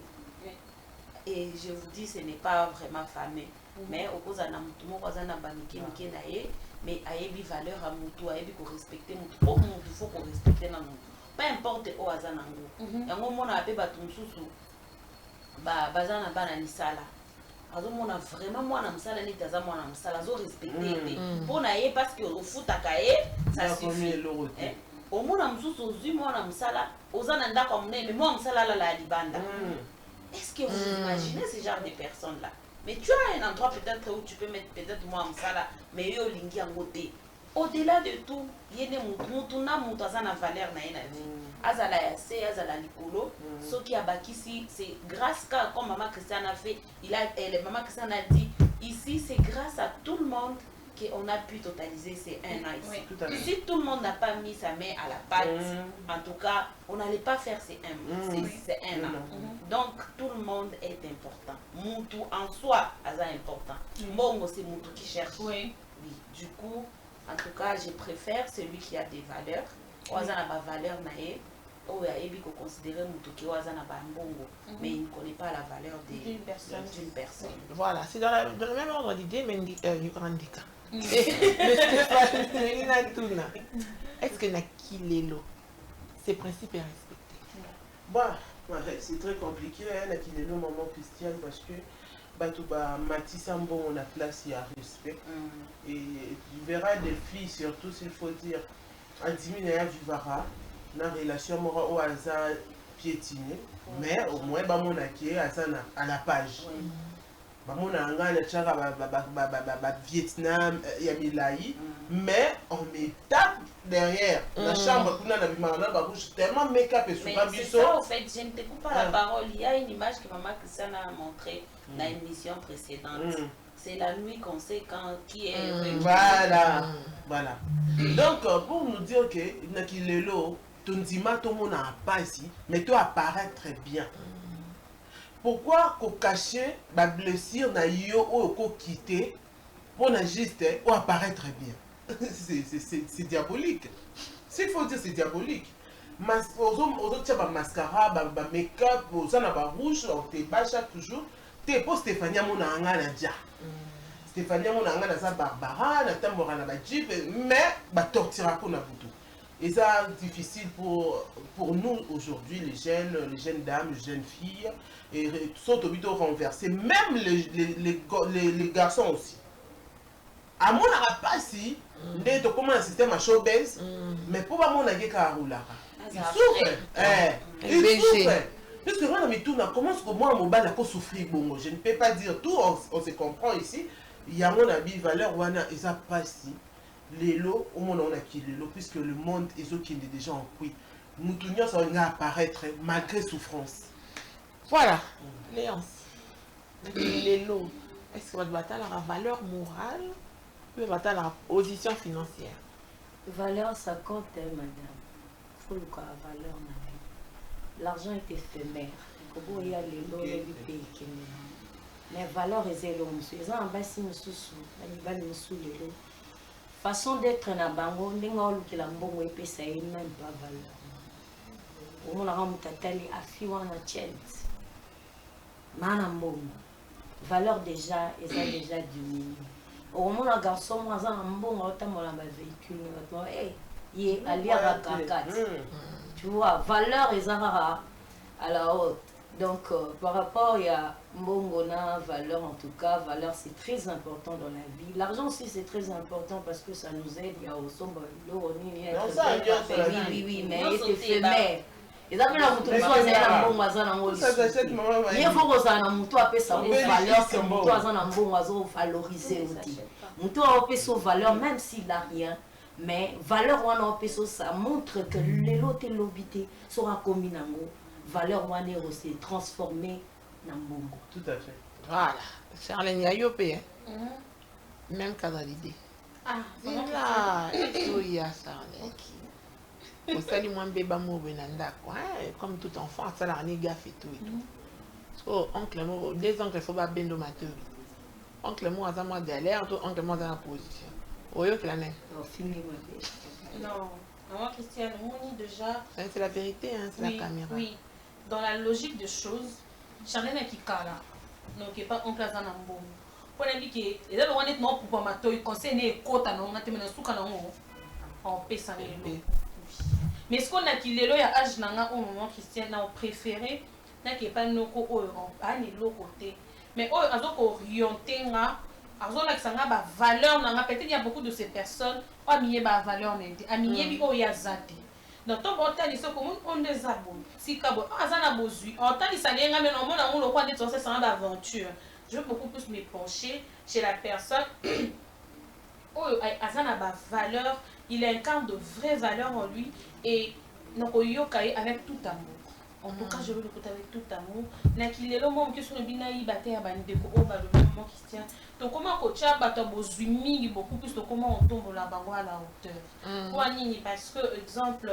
Et je vous dis, ce n'est pas vraiment fameux. Mais au cas mais il valeur à mutu, il faut respecter mutu. Il faut qu'on respecte na mutu. Peu importe où azanango. Yango mona ape batumsusu. Bazana bana nisala. Azomona vraiment mwana msala ni taza mwana msala zo respecter. Pona ye parce que au foot akaye, ça suffit. Au mona msusu ozui mwana msala, ozana ndako munene mais mwana msala la libanda. Est-ce que vous imaginez ce genre de personnes là? Mais tu as un endroit peut-être où tu peux mettre peut-être moi en salle, mais yo lingi en côté. Au-delà de tout, il y a des gens qui ont valeur na vie. Azala yassé, azala likolo. Ce qui a bâti ici, c'est grâce à, comme maman Christiane a fait, maman Christiane a dit, ici c'est grâce à tout le monde qu'on a pu totaliser ces 1 an ici. Oui. Si tout le monde n'a pas mis sa main à la pâte, en tout cas, on n'allait pas faire ces 1 an. Donc tout le monde est important. Moutou en soi, c'est important. Mongo, c'est Moutou qui cherche. Oui. Du coup, en tout cas, je préfère celui qui a des valeurs. Oaza na ba valeur na ye, ou ya ebi ko considérer Moutou qui oaza na ba mbongo, mais il ne connaît pas la valeur d'une personne. Voilà, c'est dans le même ordre d'idée, mais Yurandika. Est-ce que Nakilelo, ses principes est respecté? Bon, c'est très compliqué, Nakilelo, maman Christiane, parce que Matissa Mbon, on a place, il y a respect. Et tu verras des filles, surtout s'il faut dire, à 10 000 vivara, dans la relation au hasard piétiné, mais au moins, mon acquis à la page. Mon angana tchara Vietnam, Yamilaï, mais on met tape derrière la chambre, tellement make-up et c'est ça, en fait, je ne te coupe pas la parole. Il y a une image que maman Christiane a montrée dans une émission précédente. C'est la nuit qu'on sait qui est. Voilà. Donc, pour nous dire que Nakilelo, ton dima, tout le monde n'a pas ici, mais toi apparaît très bien. Pourquoi qu'on cacher la blessure na yo ou qu'on quitter pour na juste ou apparaît très bien. C'est diabolique. S'il faut dire c'est diabolique. Aux autres tu as mascara, make-up, aux autres ba rouge, on te bâche toujours. T'es pour Stéphanie mon anga na dia. Stéphanie mon anga na sa Barbara, na tambora na ba jeep, mais ba tortira pour na butu. Et ça difficile pour nous aujourd'hui, les jeunes dames, les jeunes filles, et sont au renversés, même les garçons aussi. À mon pas si, dès que comment un système à showbiz, mais pour mon agué karoulara. Il souffre. Il souffre. Parce que moi, comment est-ce que moi, mon bal a souffrir bon, je ne peux pas dire tout, on se comprend ici. Il y a mon habit valeur, et ça passe si. Les lots, au monde on a qui les lots, puisque le monde est qui est déjà en couille. Moutounia, ça va apparaître malgré souffrance. Voilà, Léance. Les lots, est-ce que votre bataille a la valeur morale ou votre bataille a la position financière? Valeur, ça compte, madame. Il faut le la valeur. L'argent est éphémère. Il y a les lots du pays qui mais valeur est zéro. Ils ont un bassin sous les lots. Façon d'être na bango ndingo ki la mbongo epesa ye même pas valeur. Omona kama mtatali afiwa na chance. Mana mbongo. Valeur déjà déjà diminué. Omona garçon moi za mbongo otamola ba véhicule ngato ye alia kakat. Tu vois valeur ezara à la haute. Donc par rapport il y a mbongo na valeur, en tout cas valeur c'est très important dans la vie. L'argent aussi c'est très important parce que ça nous aide. Il y a aussi oui mais il est éphémère. Ils appellent la moto na mbongo azana ngoli. Il faut que ça na moto apesa sa valeur que moto azana mbongo azo valoriser aussi. Moto apesa valeur même s'il a rien. Mais valeur wana apesa ça montre que l'élote l'obité sera commis nango. Valeur wana aussi transformée dans mbongo. Tout à fait. Voilà. Charlène Yayopé. Même cas dans l'idée. Ah, là, il y a Charlène. Au salut moi bébé mo benanda quoi. Comme tout enfant, ça la gaffe et tout et tout. So oncle mo, des oncles faut pas bendo mateur. Oncle mo a moi galère, oncle mo dans la position. Oyo que la nez. Non, fini moi. Non, maman Christiane, on déjà. C'est la vérité, hein, c'est la caméra. Oui. Dans la logique des choses, Charlène a qui kala, donc il pas en place dans un bon. Pour lui qui est là, on est non pour ma toi, conseil n'est qu'autre non, on a terminé sous canon, on paie ça les. Mais ce qu'on a qu'il est là, il y a âge nanga au moment Christian, on préféré, n'a qui pas nos co au pas ni l'autre côté, mais au azok orienté nga, azok là que ça n'a pas valeur nanga, peut-être il y a beaucoup de ces personnes, ou amié ba valeur n'était, amié bi o ya zati. Donc, on dit on des abonnés. Si Cabo, Azana Bozui, on t'a dit ça, mais on a un peu d'aventure. je veux beaucoup plus me pencher chez la personne. Oh, Azana a valeur, il incarne de vraies valeurs en lui et donc avec tout amour. En tout cas, je veux le côté avec tout amour. Nakil est le moment que sur le binaï bataille à bandeko au bas le moment Christian. Donc comment coach a battu beaucoup plus de comment on tombe là bas à la hauteur. Pour Anini parce que exemple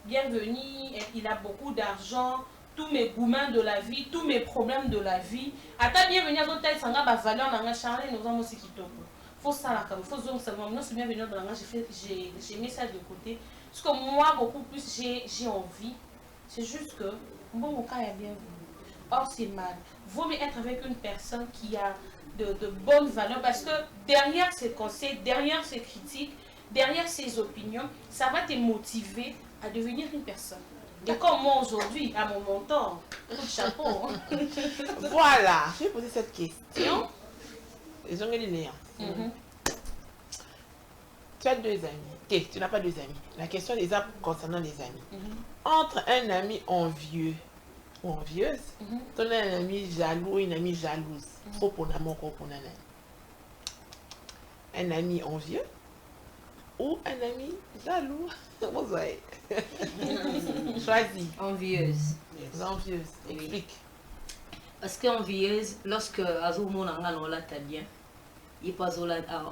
bienvenue, il a beaucoup d'argent. Tous mes gourmands de la vie, tous mes problèmes de la vie. Attends bienvenue à l'hôtel, ça n'a pas valeur dans la charlée, nous avons aussi qui tombent. Faut ça là, faut zoom ça. Moi c'est bienvenue dans la j'ai mis ça de côté. Parce que moi beaucoup plus j'ai envie. C'est juste que bon mon cas est bienvenu. Or c'est mal. Vaut mieux être avec une personne qui a de bonnes valeurs parce que derrière ses conseils, derrière ses critiques, derrière ses opinions, ça va te motiver à devenir une personne. Et comme moi aujourd'hui, à mon montant, coup de chapeau. Voilà, je vais poser cette question. Ils ont gagné les Tu as 2 amis. Okay, tu n'as pas 2 amis. La question est concernant les amis. Entre un ami envieux ou envieuse, tu as un ami jaloux ou une amie jalouse. Trop pour l'amour, trop pour l'amour. Un ami envieux ou un ami jaloux. Choisis. Envieuse. Envieuse. Explique. Parce qu'envieuse, lorsque Azomo Nanga Nola t'a bien, il passe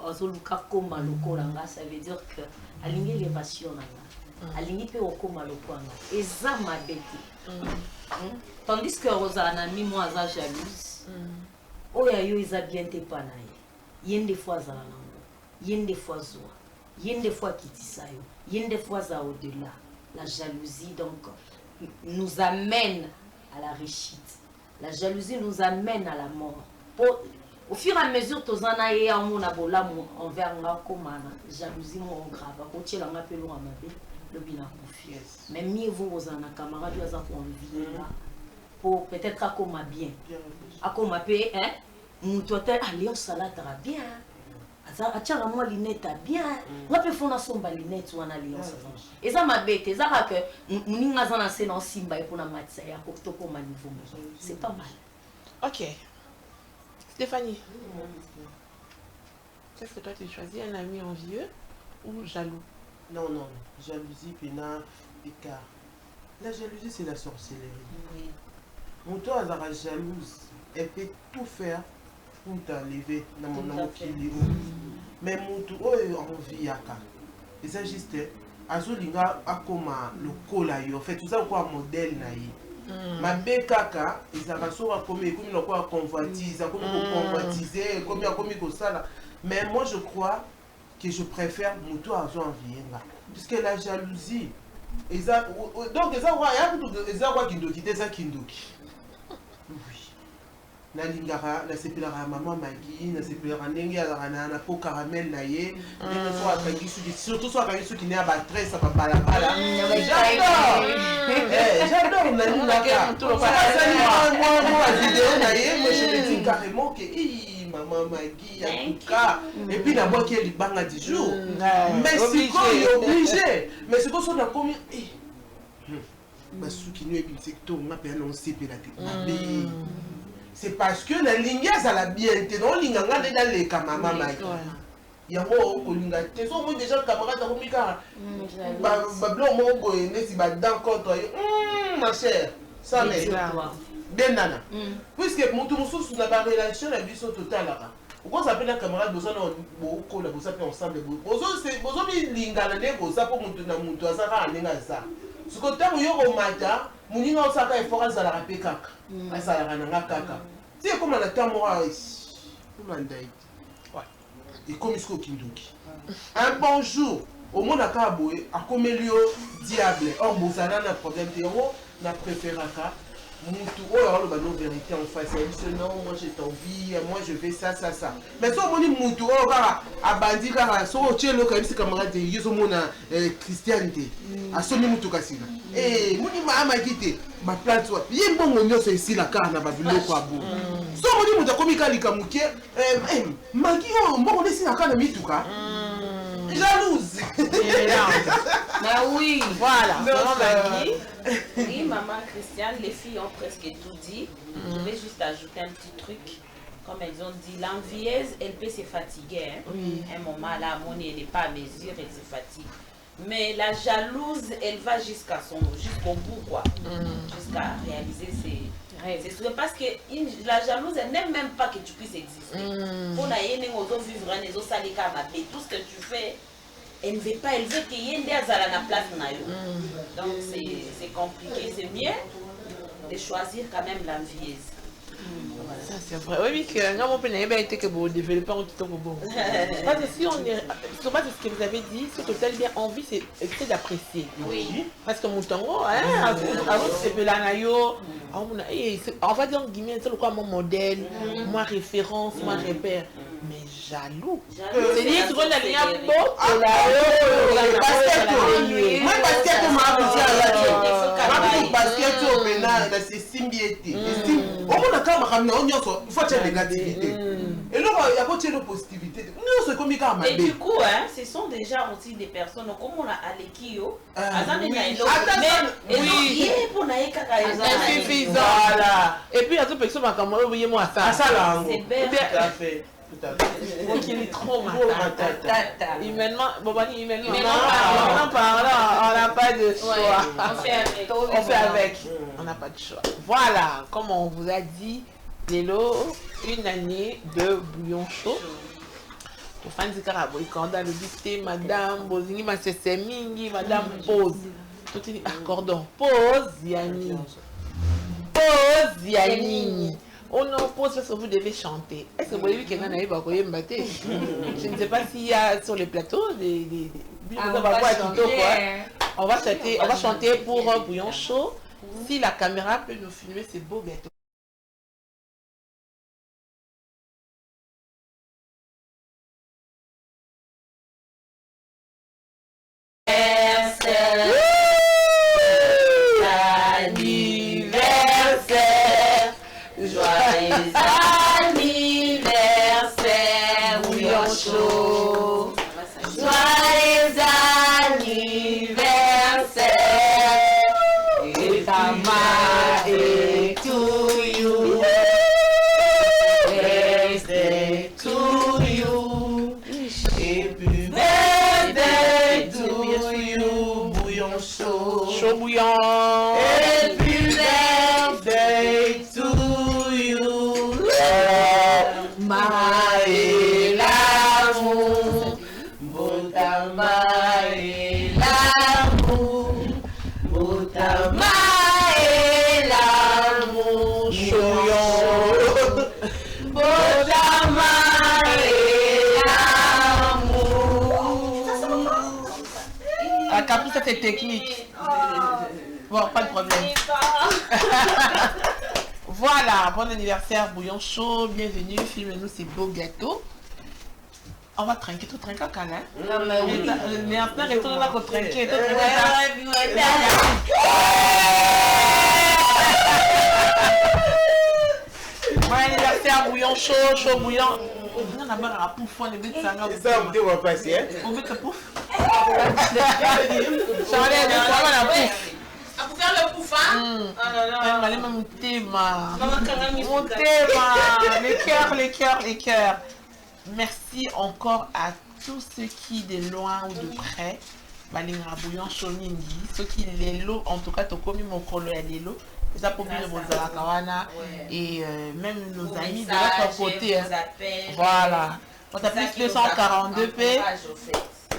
Azoluka Koma Loko Nanga, ça veut dire que aligner les passions Nanga, aligner peu au Koma Loko Nanga, et ça m'a bêté. Tandis que Rosa Nami, moi, Aza jalouse, Oyayo, ils a bien tes panaïs. Il y a des fois Zalanango, il y a des fois Zoa. Il y a des fois qui dit ça, il y a des fois ça au-delà. La jalousie donc nous amène à la réussite. La jalousie nous amène à la mort. Au fur et à mesure que nous avons envers nous, jalousie mon grave. Quand tu as un peu loin le bilan confiance. Mais mieux vaut aux camarades qui ont envie là pour peut-être à comme bien. À comme paix, hein? Nous toi alliance ça là bien. Atchara moi linette bien. On peut faire somba linette ou en alliance. Et ça m'a bête. Ça que nous n'avons pas assez dans simba et pour la matière pour tout comme niveau. C'est pas mal. Ok. Stéphanie. Qu'est-ce que toi tu choisis, un ami envieux ou jaloux? Non, jalousie, pena, écart. La jalousie c'est la sorcellerie. Mon toi elle est jalouse, elle peut tout faire pour t'enlever dans mon nom qui est mais mon tour envie yaka et ça juste azolinga akoma le kola yo fait tout ça quoi modèle naïe ma bekaka ils a comme no quoi convoitise comme convoitiser comme ça mais moi je crois que je préfère mon tour à envie puisque la jalousie donc ils a quoi kindoki des kindoki na lingara na sepelara maman Maggie na sepelara ndenge ya na po caramel na ye ndenge so akangi suki surtout so akangi suki ne ba tresse pa balabala j'adore na lingara moi vidéo na ye moi je me dis carrément que maman Maggie en tout cas et puis d'abord qu'il y banga du jour mais c'est quoi obligé mais c'est quoi so na commis basuki no ebi secteur on appelle non sepela te c'est parce que la ligne à la bien non linga ngade dans les maman Maggie yango kolinga te so mo déjà camarade ko mika ba blanc mo go ne si ba dans contre ma chère ça mais ben nana puisque mon tout mususu na ba relation la biso totale là pourquoi ça s'appelle un camarade besoin beaucoup la bossa ensemble bozo bi linga na ne bossa pour mutu na mutu azaka alinga ça ce que tant yo ko mata muninga osaka effort azala rapekaka azala na kaka c'est comme la tamora pour mandai et comme ce kindoki un bon jour au monde aka boye akomelio diable or bozana na problème te yo na préféraka mutu oyo ba no vérité en face et non moi j'ai envie moi je vais ça mais so moni mutu oyo kaka abandi kaka so chelo ka bisi camarade yeso mona christianité asomi mutu kasina moni mama kite ba plate wa ye mbongo nyoso ici la car na ba biloko abo so moni mutu akomi kalika muke Maggie oyo mbongo nesi na kana mituka jalouse. Bah oui. Voilà, maman Maggie. Oui, maman Christiane, les filles ont presque tout dit. Je vais juste ajouter un petit truc. Comme elles ont dit, l'envieuse, elle peut se fatiguer. Hein. Oui. Un moment là, Moni, elle n'est pas à mesure, elle se fatigue. Mais la jalouse, elle va jusqu'au bout, quoi. Jusqu'à réaliser ses rêves. Parce que la jalouse, elle n'aime même pas que tu puisses exister. Pour la vivre, tout ce que tu fais, elle ne veut pas, elle veut qu'il y ait des à la place. Donc c'est compliqué, c'est mieux de choisir quand même l'envieuse. Ça c'est vrai. Oui, que non, mon père n'a pas été que vous développez en tout bon. Parce que si on est, c'est pas ce que vous avez dit, ce que vous avez bien envie, c'est d'apprécier. Oui. Parce que mon tango, avant c'est pelanayo, on va dire en guillemets, c'est quoi mon modèle, moi référence, moi repère. Mais jaloux. C'est-à-dire que tu vois la ligne à beau, Moi, basket, on m'a dit basket, on m'a dit c'est simbiété. On a quand même il faut être négativité. Et là, il y a pas de positivité. Nous, c'est comme ça. Et du coup, hein, ce sont déjà aussi des personnes comme on a Alekio. Insuffisant. Voilà. Et puis, il y a d'autres personnes qui ont oublié moi ça. Ça, là, c'est tout à fait. Donc il est trop matata. Humainement, parlant, on n'a pas de choix. On fait avec. On n'a pas de choix. Voilà, comme on vous a dit, Lélo, une année de bouillon chaud. Pour faire des carabos, quand on a le dicté, madame, Bozini, ma c'est mingi, madame, pause. Tout est accordons. Pause, Yanni. Pause, Yanni. On en pose parce que vous devez chanter. Est-ce que vous voyez qu'il y en a qui je ne sais pas s'il y a sur les plateaux on va chanter pour un bouillon chaud. Si la caméra peut nous filmer, c'est beau gâteau. Joyeux anniversaire, bouillon chaud. Joyeux anniversaire. Et Tama et to you. Birthday to you. Happy birthday to you, bouillon chaud. Chaud bouillon. Happy birthday to you. Et l'amour, Botama et l'amour, Botama et l'amour, Botama et l'amour. La capuche, c'est technique. Bon, pas de problème. Voilà, bon anniversaire, bouillon chaud, bienvenue, filmez-nous ces beaux gâteaux. On va trinquer, tout trinquer quand même. Mais après, retourne là pour trinquer. Bon anniversaire, bouillon chaud, chaud bouillant. On a marre à la pouffe, on est vite ça. C'est ça, on va passer. On veut te pouffe. Charlie, on va la pouffe. Pour faire le pouf, hein? Mon thème, les cœurs. Merci encore à tous ceux qui, de loin ou de près, balinga bouillon chaud mingi, ceux qui l'élo, en tout cas, tokomi mokolo ya l'élo, ça pour bien bozala kawana, et même nos amis de l'autre côté. Voilà. On a plus 242 p.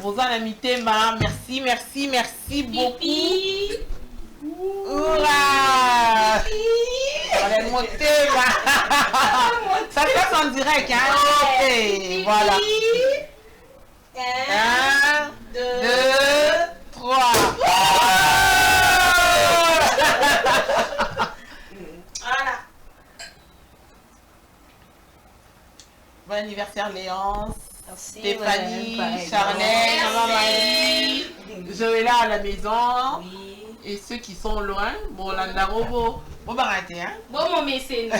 Vos amis Théma, merci beaucoup. Oula! On est monté là! Ça se passe en direct, hein? Ok, voilà. 1, 2, 3. Voilà. Bon anniversaire Léance, Stéphanie, ouais, Charlène, Maman Marie, Joëlla à la maison. Oui. Et ceux qui sont loin, bon, l'andarobo, bon, bah, raté, hein? Bon, mon mécène.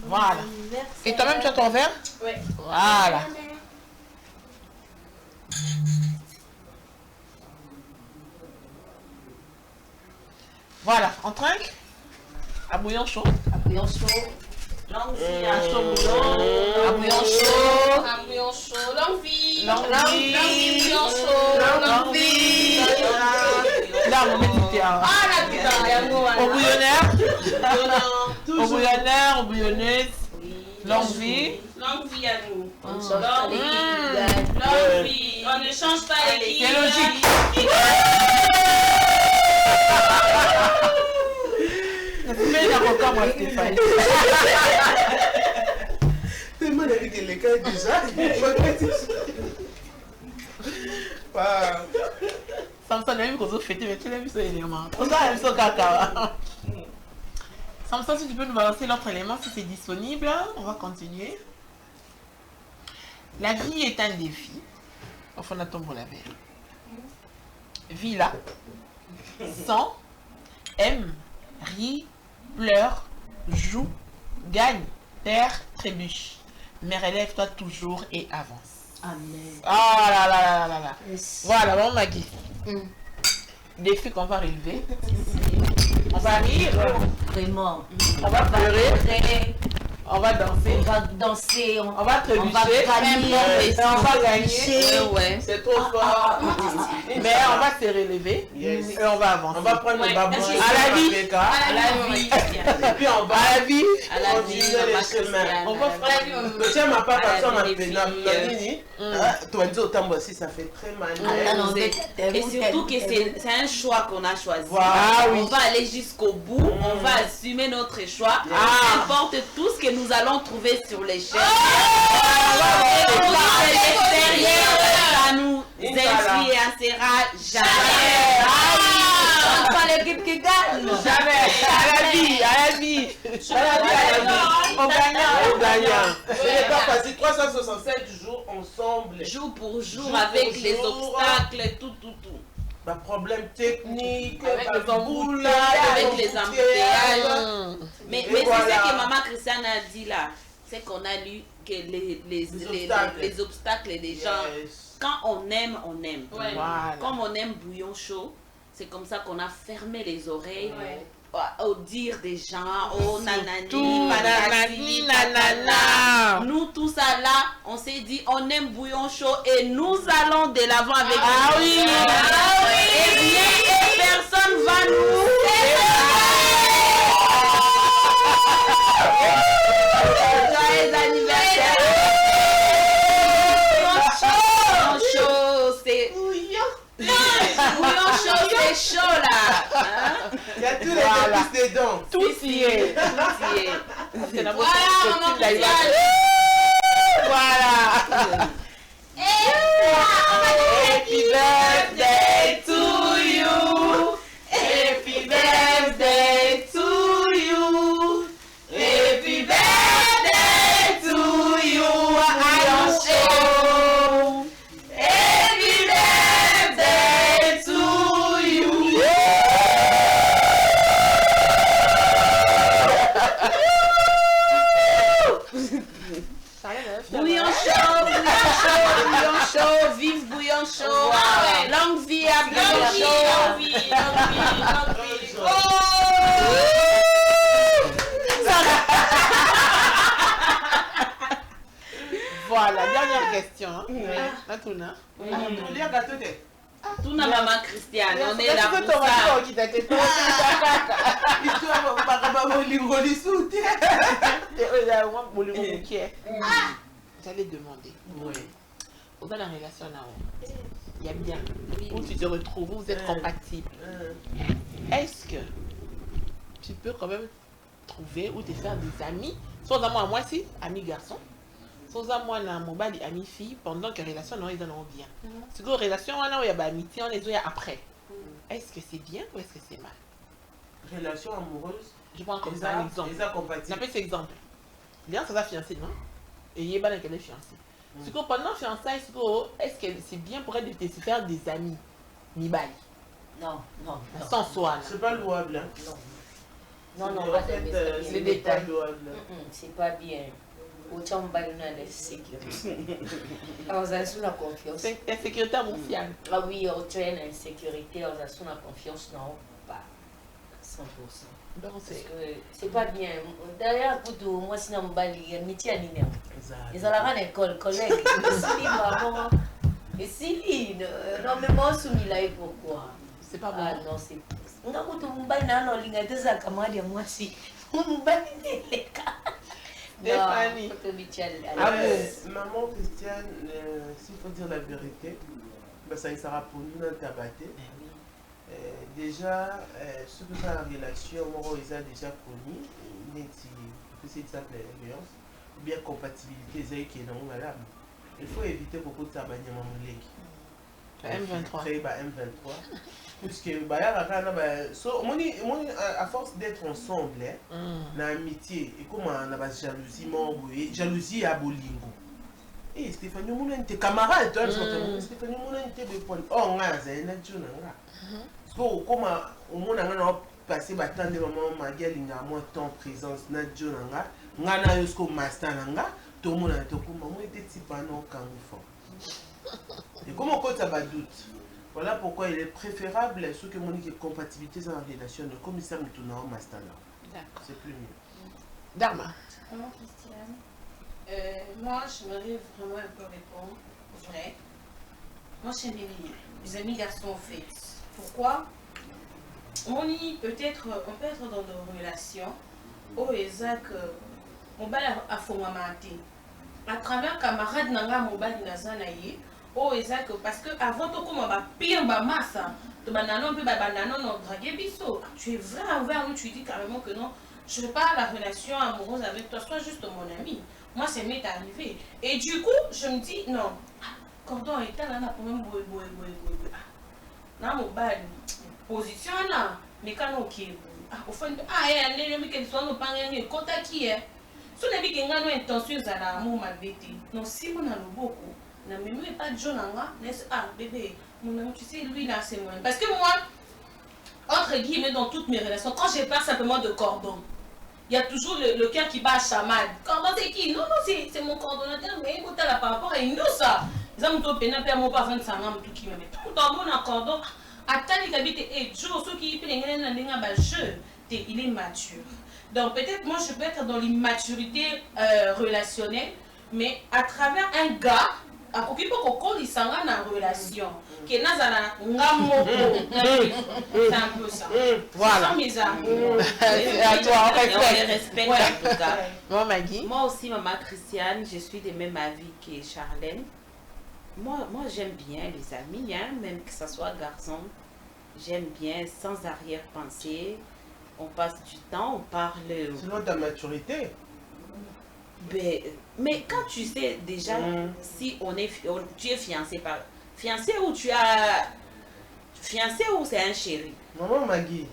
Voilà. Et toi-même, tu as ton verre? Oui. Voilà. Voilà, on trinque à bouillon chaud. À bouillon chaud. Longue vie à chaud bouillon. À bouillon chaud. Un bouillon chaud. Longue vie. Longue vie. Bouillon chaud. Longue vie. Là, on met du terrain. Ah, la putain, yango wana. Au bouillonneur. Au bouillonneur, aux bouillonneuses. Longue vie. Longue vie à nous. Longue Longue vie. On ne change pas l'équipe. C'est logique. Mais d'avocat, moi, Stéphane. Tellement d'avis que les gars déjà. Samson a vu qu'on se fêtait, mais tu l'as vu ce élément. On a vu ce caca. Samson, si tu peux nous balancer l'autre élément, si c'est disponible, on va continuer. La vie est un défi. Enfin, on attend pour la verre. Vis là. Sent, aime, rit, pleure, joue, gagne, perd, trébuche. Mais relève-toi toujours et avance. Amen. Ah là là là là là. Voilà, bon Maggie. Défi qu'on va relever. On va rire. Vraiment. On va pleurer. On va danser. On va danser. On va trébucher. On va gagner. On va gagner. Ouais. C'est trop fort. Mais on va se relever. Yes. Et on va avancer. On va prendre le babou. À la vie. À la vie. Et puis on va À la vie. À la vie, continuer les chemins. On va faire. Mais tiens, ma part, comme ça, ma vie. pénalité. Toi, dis au tambour aussi, ça fait très mal. Et surtout que c'est un choix qu'on a choisi. Ah oui. On va aller jusqu'au bout, on va assumer notre choix. Peu importe tout ce que nous allons trouver sur les chaînes. Ça nous influencera jamais. Pas l'équipe qui gagne. Jamais. À la vie. À la vie. À la vie. On gagne. On gagne. Ce n'est pas facile. 367 jours ensemble. Jour pour jour, Jour avec pour les jour. obstacles, tout. Bah, problème technique, Avec les embouteillages, Avec les embouteillages. Mais Et c'est voilà. ce que maman Christiane a dit là. C'est qu'on a lu que les obstacles des gens. Yes. Quand on aime, on aime. Voilà. Comme on aime bouillon chaud, c'est comme ça qu'on a fermé les oreilles Ouais. au dire des gens, oh nanani, Tout, patati, nanana. Nous, tout ça là, on s'est dit, on aime bouillon chaud et nous allons de l'avant avec Ah nous. oui. Et rien et personne va nous joyeux anniversaire. Bouillon chaud, c'est... Bouillon chaud, c'est chaud là. Hein? Il y a tous les Voilà. épices dedans. Tout y est. Tout y est. C'est la Voilà, bonne maman petite d'ailleurs. Christiane. Voilà. Happy birthday to you. Happy birthday to you. Happy birthday to you. Ayoshe. Happy birthday to you. Bouillon chaud, vive bouillon chaud. Ouais. Longue vie à bouillon chaud. Longue vie. Voilà, dernière question. Hein. Natuna. On lit un gâteau de... Tout na maman Christiane, on est là pour ça. J'allais demander. Oui. Dans la relation là-haut, il y a bien où tu te retrouves, où vous êtes compatibles. Est-ce que tu peux quand même trouver ou te faire des amis, sans moi si, amis garçons, sans moi na mobile amis filles, pendant que relation non ils en ont bien. C'est que relation on a une amitié on les a après. Est-ce que c'est bien ou est-ce que c'est mal? Relation amoureuse. Je prends comme ça un exemple. Les incompatibles. J'appelle cet exemple. Léon ça fiancé non? Et il est pas dans quel est fiancé. C'est que pendant fiançailles, est-ce que c'est bien pour elle de se faire des amis? Ni bail. Non. Sans soi. C'est pas louable. Hein. Non, non, En pas fait, de c'est les des détails. c'est pas bien. Autant on a la sécurité. On a sous la confiance. C'est insécurité à mon fiable. Ah oui, on tient l'insécurité, on a sous la confiance, non, pas 100%. Donc Parce c'est... que c'est pas bien. D'ailleurs, moi, si on m'a dit, amitié à l'île. Ils ont la école, collègue. Si, maman. Et si, non, mais moi, je suis là, pourquoi? C'est pas bon. Ah non, c'est. On a beaucoup de monde dans la ligne de ça, comme moi, si. On m'a dit, les gars. Stéphanie. Maman Christiane, s'il faut dire la vérité, ben, ça sera pour nous dans tabaté. Déjà, ce que ça a en relation, moi, ils ont déjà connu, c'est exemple l'alliance, ou bien compatibilité, qui est non malade. Il faut éviter beaucoup de tabac M23. M23. Puisque à force d'être ensemble, dans l'amitié, et comme on a jalousie, jalousie à Bolingo. Et Stéphanie, on a été camarades, toi, Stéphanie, on a été de point. Oh, on a un comme on a passé le temps de maman, Maguel, il y a moins de temps présence, on a eu ce master, tout le monde a été comme maman était type à non et comme on compte à doute. Voilà pourquoi il est préférable ce que mon compatibilité dans la relation de commissaire Mitouna au master. D'accord. C'est plus mieux. Dharma. Maman Christiane, moi j'aimerais vraiment un peu répondre. Vrai. Moi j'aime les amis garçons en fait. Pourquoi? Peut-être on peut être dans nos relations où Isaac mobile a formé à travers camarade nanga mobile nazanaye. Oh, Isaac, parce que avant tout, comme on va pire ma masse, tu es vrai envers nous, tu dis carrément que non, je ne veux pas la relation amoureuse avec toi, sois juste mon ami. Moi, c'est m'est arrivé. Et du coup, je me dis, non, cordon est là, on a quand même non, mon bal, position là, mais quand on qui au fond, elle est là, qu'elle soit nos parents, quand qui est. Si on a vu qu'il y a une intention à l'amour malgré non, si on a le beaucoup. Non, mais lui, pas de John, bébé, mon ami, tu sais, lui là, c'est moi. Parce que moi, entre guillemets, dans toutes mes relations, quand je parle simplement de cordon, il y a toujours le cœur qui bat à chamade. Cordon, c'est qui? Non, non, c'est mon coordonnateur, mais il là par rapport à nous, ça. Ils ont tout pénal, père, mon parent, ça m'a tout qui me met. Tout en bon cordon, à tel habite et Joe, ceux qui prennent un jeu, il est mature. Donc, peut-être, moi, je peux être dans l'immaturité relationnelle, mais à travers un gars, à côté pour qu'on s'en en relation qui nazana ngamoko c'est un peu ça voilà mes amours à toi on les respecte en tout cas. Moi Maggie, moi aussi maman Christiane, je suis de même avis que Charlène. Moi j'aime bien les amis hein, même que ce soit garçon, j'aime bien sans arrière-pensée, on passe du temps, on parle. Selon ta maturité. Mais quand tu sais déjà si tu es fiancé ou tu as fiancé ou c'est un chéri. Maman Maggie,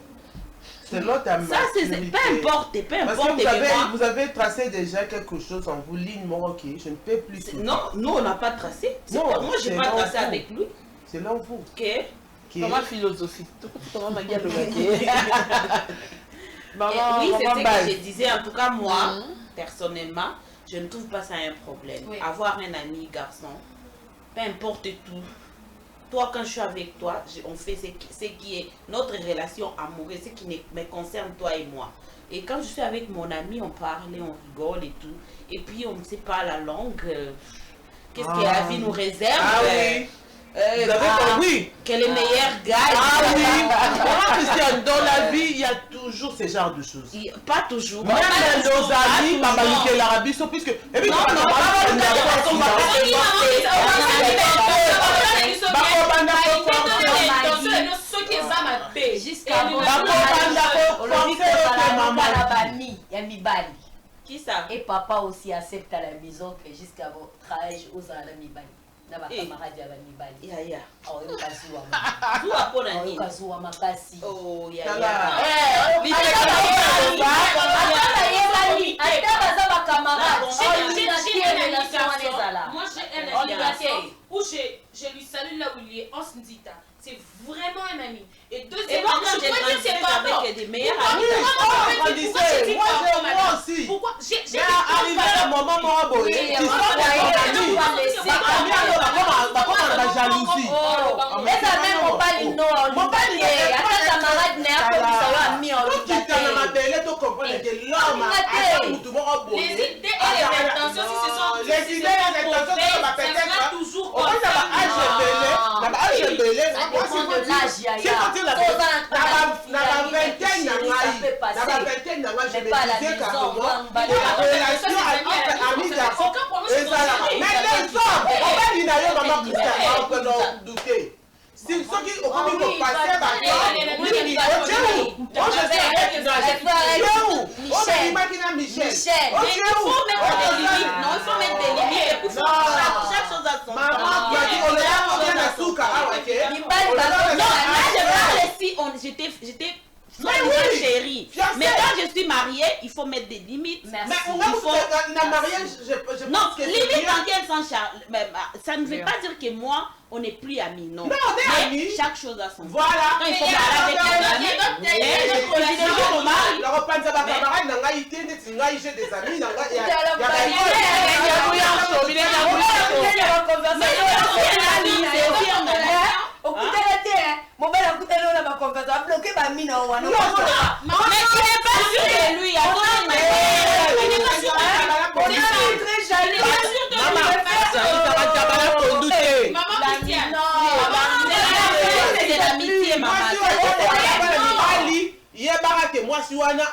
selon ta maturité. Ça c'est peu importe. Parce que vous avez tracé déjà quelque chose en vous, ligne Morocco, je ne peux plus. Non, nous on n'a pas tracé. Non, moi je n'ai pas tracé avec lui. C'est là où vous. Ok. Comment philosophie? Comment Maggie a le oui, c'est ce que je disais. En tout cas, moi, personnellement, je ne trouve pas ça un problème. Oui. Avoir un ami garçon, peu importe tout. Toi, quand je suis avec toi, on fait ce qui est notre relation amoureuse, ce qui me concerne toi et moi. Et quand je suis avec mon ami, on parle, on rigole et tout. Et puis, on ne sait pas la langue. Qu'est-ce que la vie nous réserve? Ah oui. Vous avez compris? Quel est le meilleur gars? Ah oui. Christiane, dans la vie, il y a toujours ce genre de choses. Pas toujours. Même nos amis, maman, l'Arabie, puisque. Et puis, qui ça? Et papa aussi accepte à la maison que jusqu'à votre âge, aux amis. Naba camarade ya banibali. Ya. Oh, yo kazuwa. Zuwa pona nini? Oh, kazuwa makasi. Oh, ya. Moi, j'ai un ami où je lui salue là où il est, en Sindita. C'est vraiment un ami. Et Et deuxièmement, moi, quand je j'ai peux dire grandi c'est pas bon. avec des meilleurs Pourquoi amis. Moi aussi. Pourquoi j'ai Mais arrivé à un moment, moi, boy, tu sors la jalousie. eza même mobali no ata camarade na yakobisa yo ami Okitana mabele tocomprendre que l'homme a mutu moko boye. les idées et les intentions, si ce sont Les idées et les intentions, ça va ça peut-être sera toujours on va comme dire âge belé, ça dépend de l'âge si faut dire la vingtaine na ngai je me disais carrément la relation entre amis garçons ezalaka mais les hommes obali na yo mama Christian okende douter si soki okomi kopase bato moi je sais avec obimaki na Michel Il faut mettre des limites. Non, il faut mettre des limites. Et puis, chaque chose a son temps. maman maki oloya na suka awa ke Non, là, je parle si j'étais chérie. Mais quand je suis mariée, il faut mettre des limites. mais on va na mariage je Non, pense que limite dans quel sens, ça ne veut pas dire que moi, on n'est plus amis, non. Non, on est mais amis. chaque chose a son temps. Voilà. Quand il faut parler avec les amis, nakopanza bakamarade na ngai te ndeti ngai j'ai des amis na ngai okutana te mobali akutana na bakonférence abloke bamina wana mais tu n'es pas sûr de lui. C'est l'amitié, maman. yebaka ke mwasi wana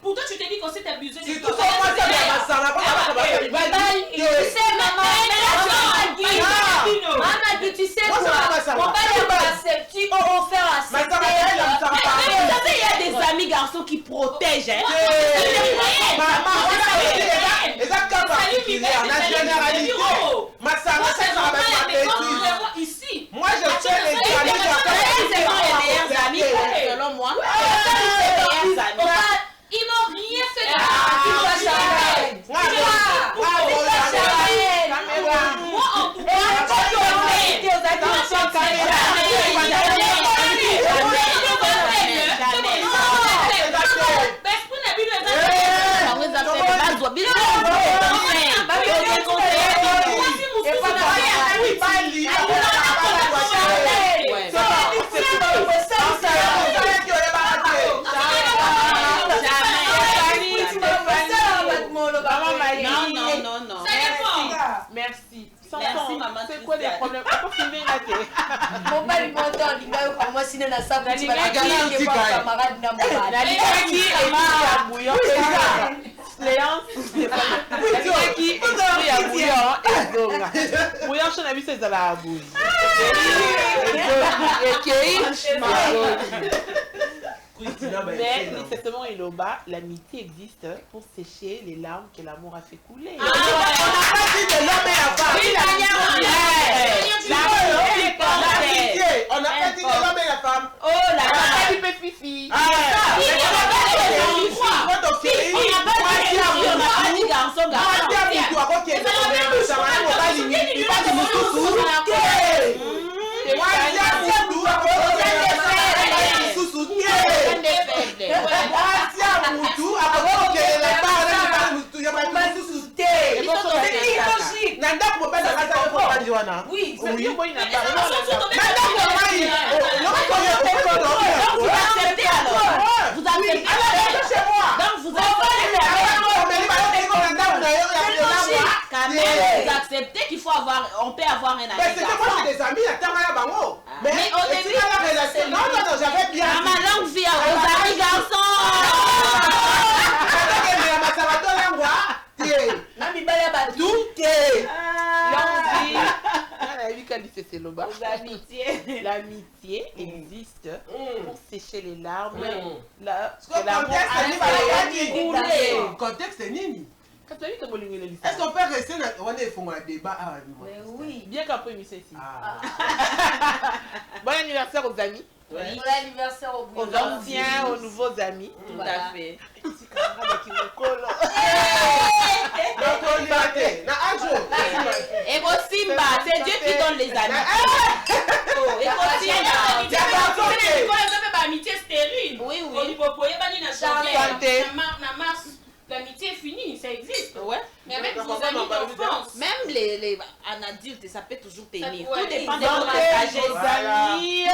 Pour toi, tu t'es dit qu'on s'est abusé de tout ça moi ça va ça tu sais quoi tu offert à Il y a des amis garçons qui protègent. ici. Moi je fais les meilleurs amis, selon moi. Ils n'ont rien fait de moi en tout cas, Merci. Merci, maman. C'est quoi les problèmes? On peut filmer la télé. mobali moto alinga yo kamwa sine na sabu camarade na mobali ya bouillon Léance ya bouillon ezonga bouillon so na biso ezala ya bouille ekei mais nécessairement Iloba, l'amitié existe pour sécher les larmes que l'amour a fait couler. On n'a pas dit de l'homme et la femme. On n'a pas dit de l'homme et la femme. Oh là là. Tu peux fifi. Oui, oui. Vous acceptez chez moi. Donc vous acceptez qu'il faut avoir, on peut avoir un ami. Mais c'était moi j'ai des amis à Tamara Bango. Mais au début, non, j'avais bien. À ma longue vie, aux amis garçons. L'amitié existe pour sécher les larmes. Le contexte est nini. Est-ce qu'on peut rester dans un débat? Mais oui. Bien qu'après, émission ici. Ah. Bon anniversaire aux amis. Bon anniversaire Aux anciens, aux nouveaux amis. Tout à fait. Ego Simba, c'est Dieu qui donne les amis. Ego Simba. Amitié stérile. Oui, oui. L'amitié est finie, ça existe. Ouais. Mais avec vos amis d'enfance. Même les en adulte, ça peut toujours tenir. Ça peut Tout dépend de aller. comment partager Aux amis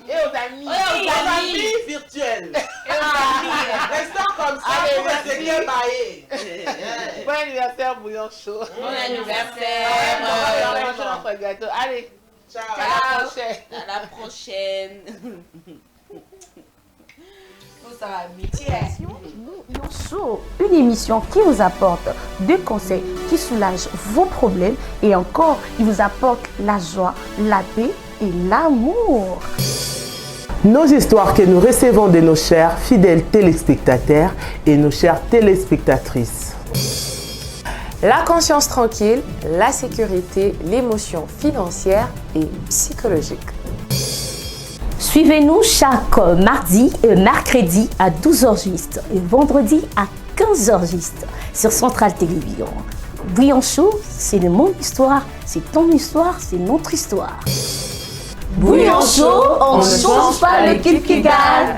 et aux amis virtuels. Restons comme ça pour rester baillé. Bon anniversaire, Bouillon Chaud. Bon anniversaire. Notre gâteau. Allez, Ciao. à la prochaine. À la prochaine. Bouillon Chaud, une émission qui vous apporte des conseils qui soulagent vos problèmes et encore, il vous apporte la joie, la paix et l'amour. Nos histoires que nous recevons de nos chers fidèles téléspectateurs et nos chères téléspectatrices. La conscience tranquille, la sécurité, l'émotion financière et psychologique. Suivez-nous chaque mardi et mercredi à 12h juste et vendredi à 15h juste sur Centrale Télévision. Bouillon Chaud, c'est mon histoire, c'est ton histoire, c'est notre histoire. Bouillon Chaud, on ne change pas l'équipe qui gagne.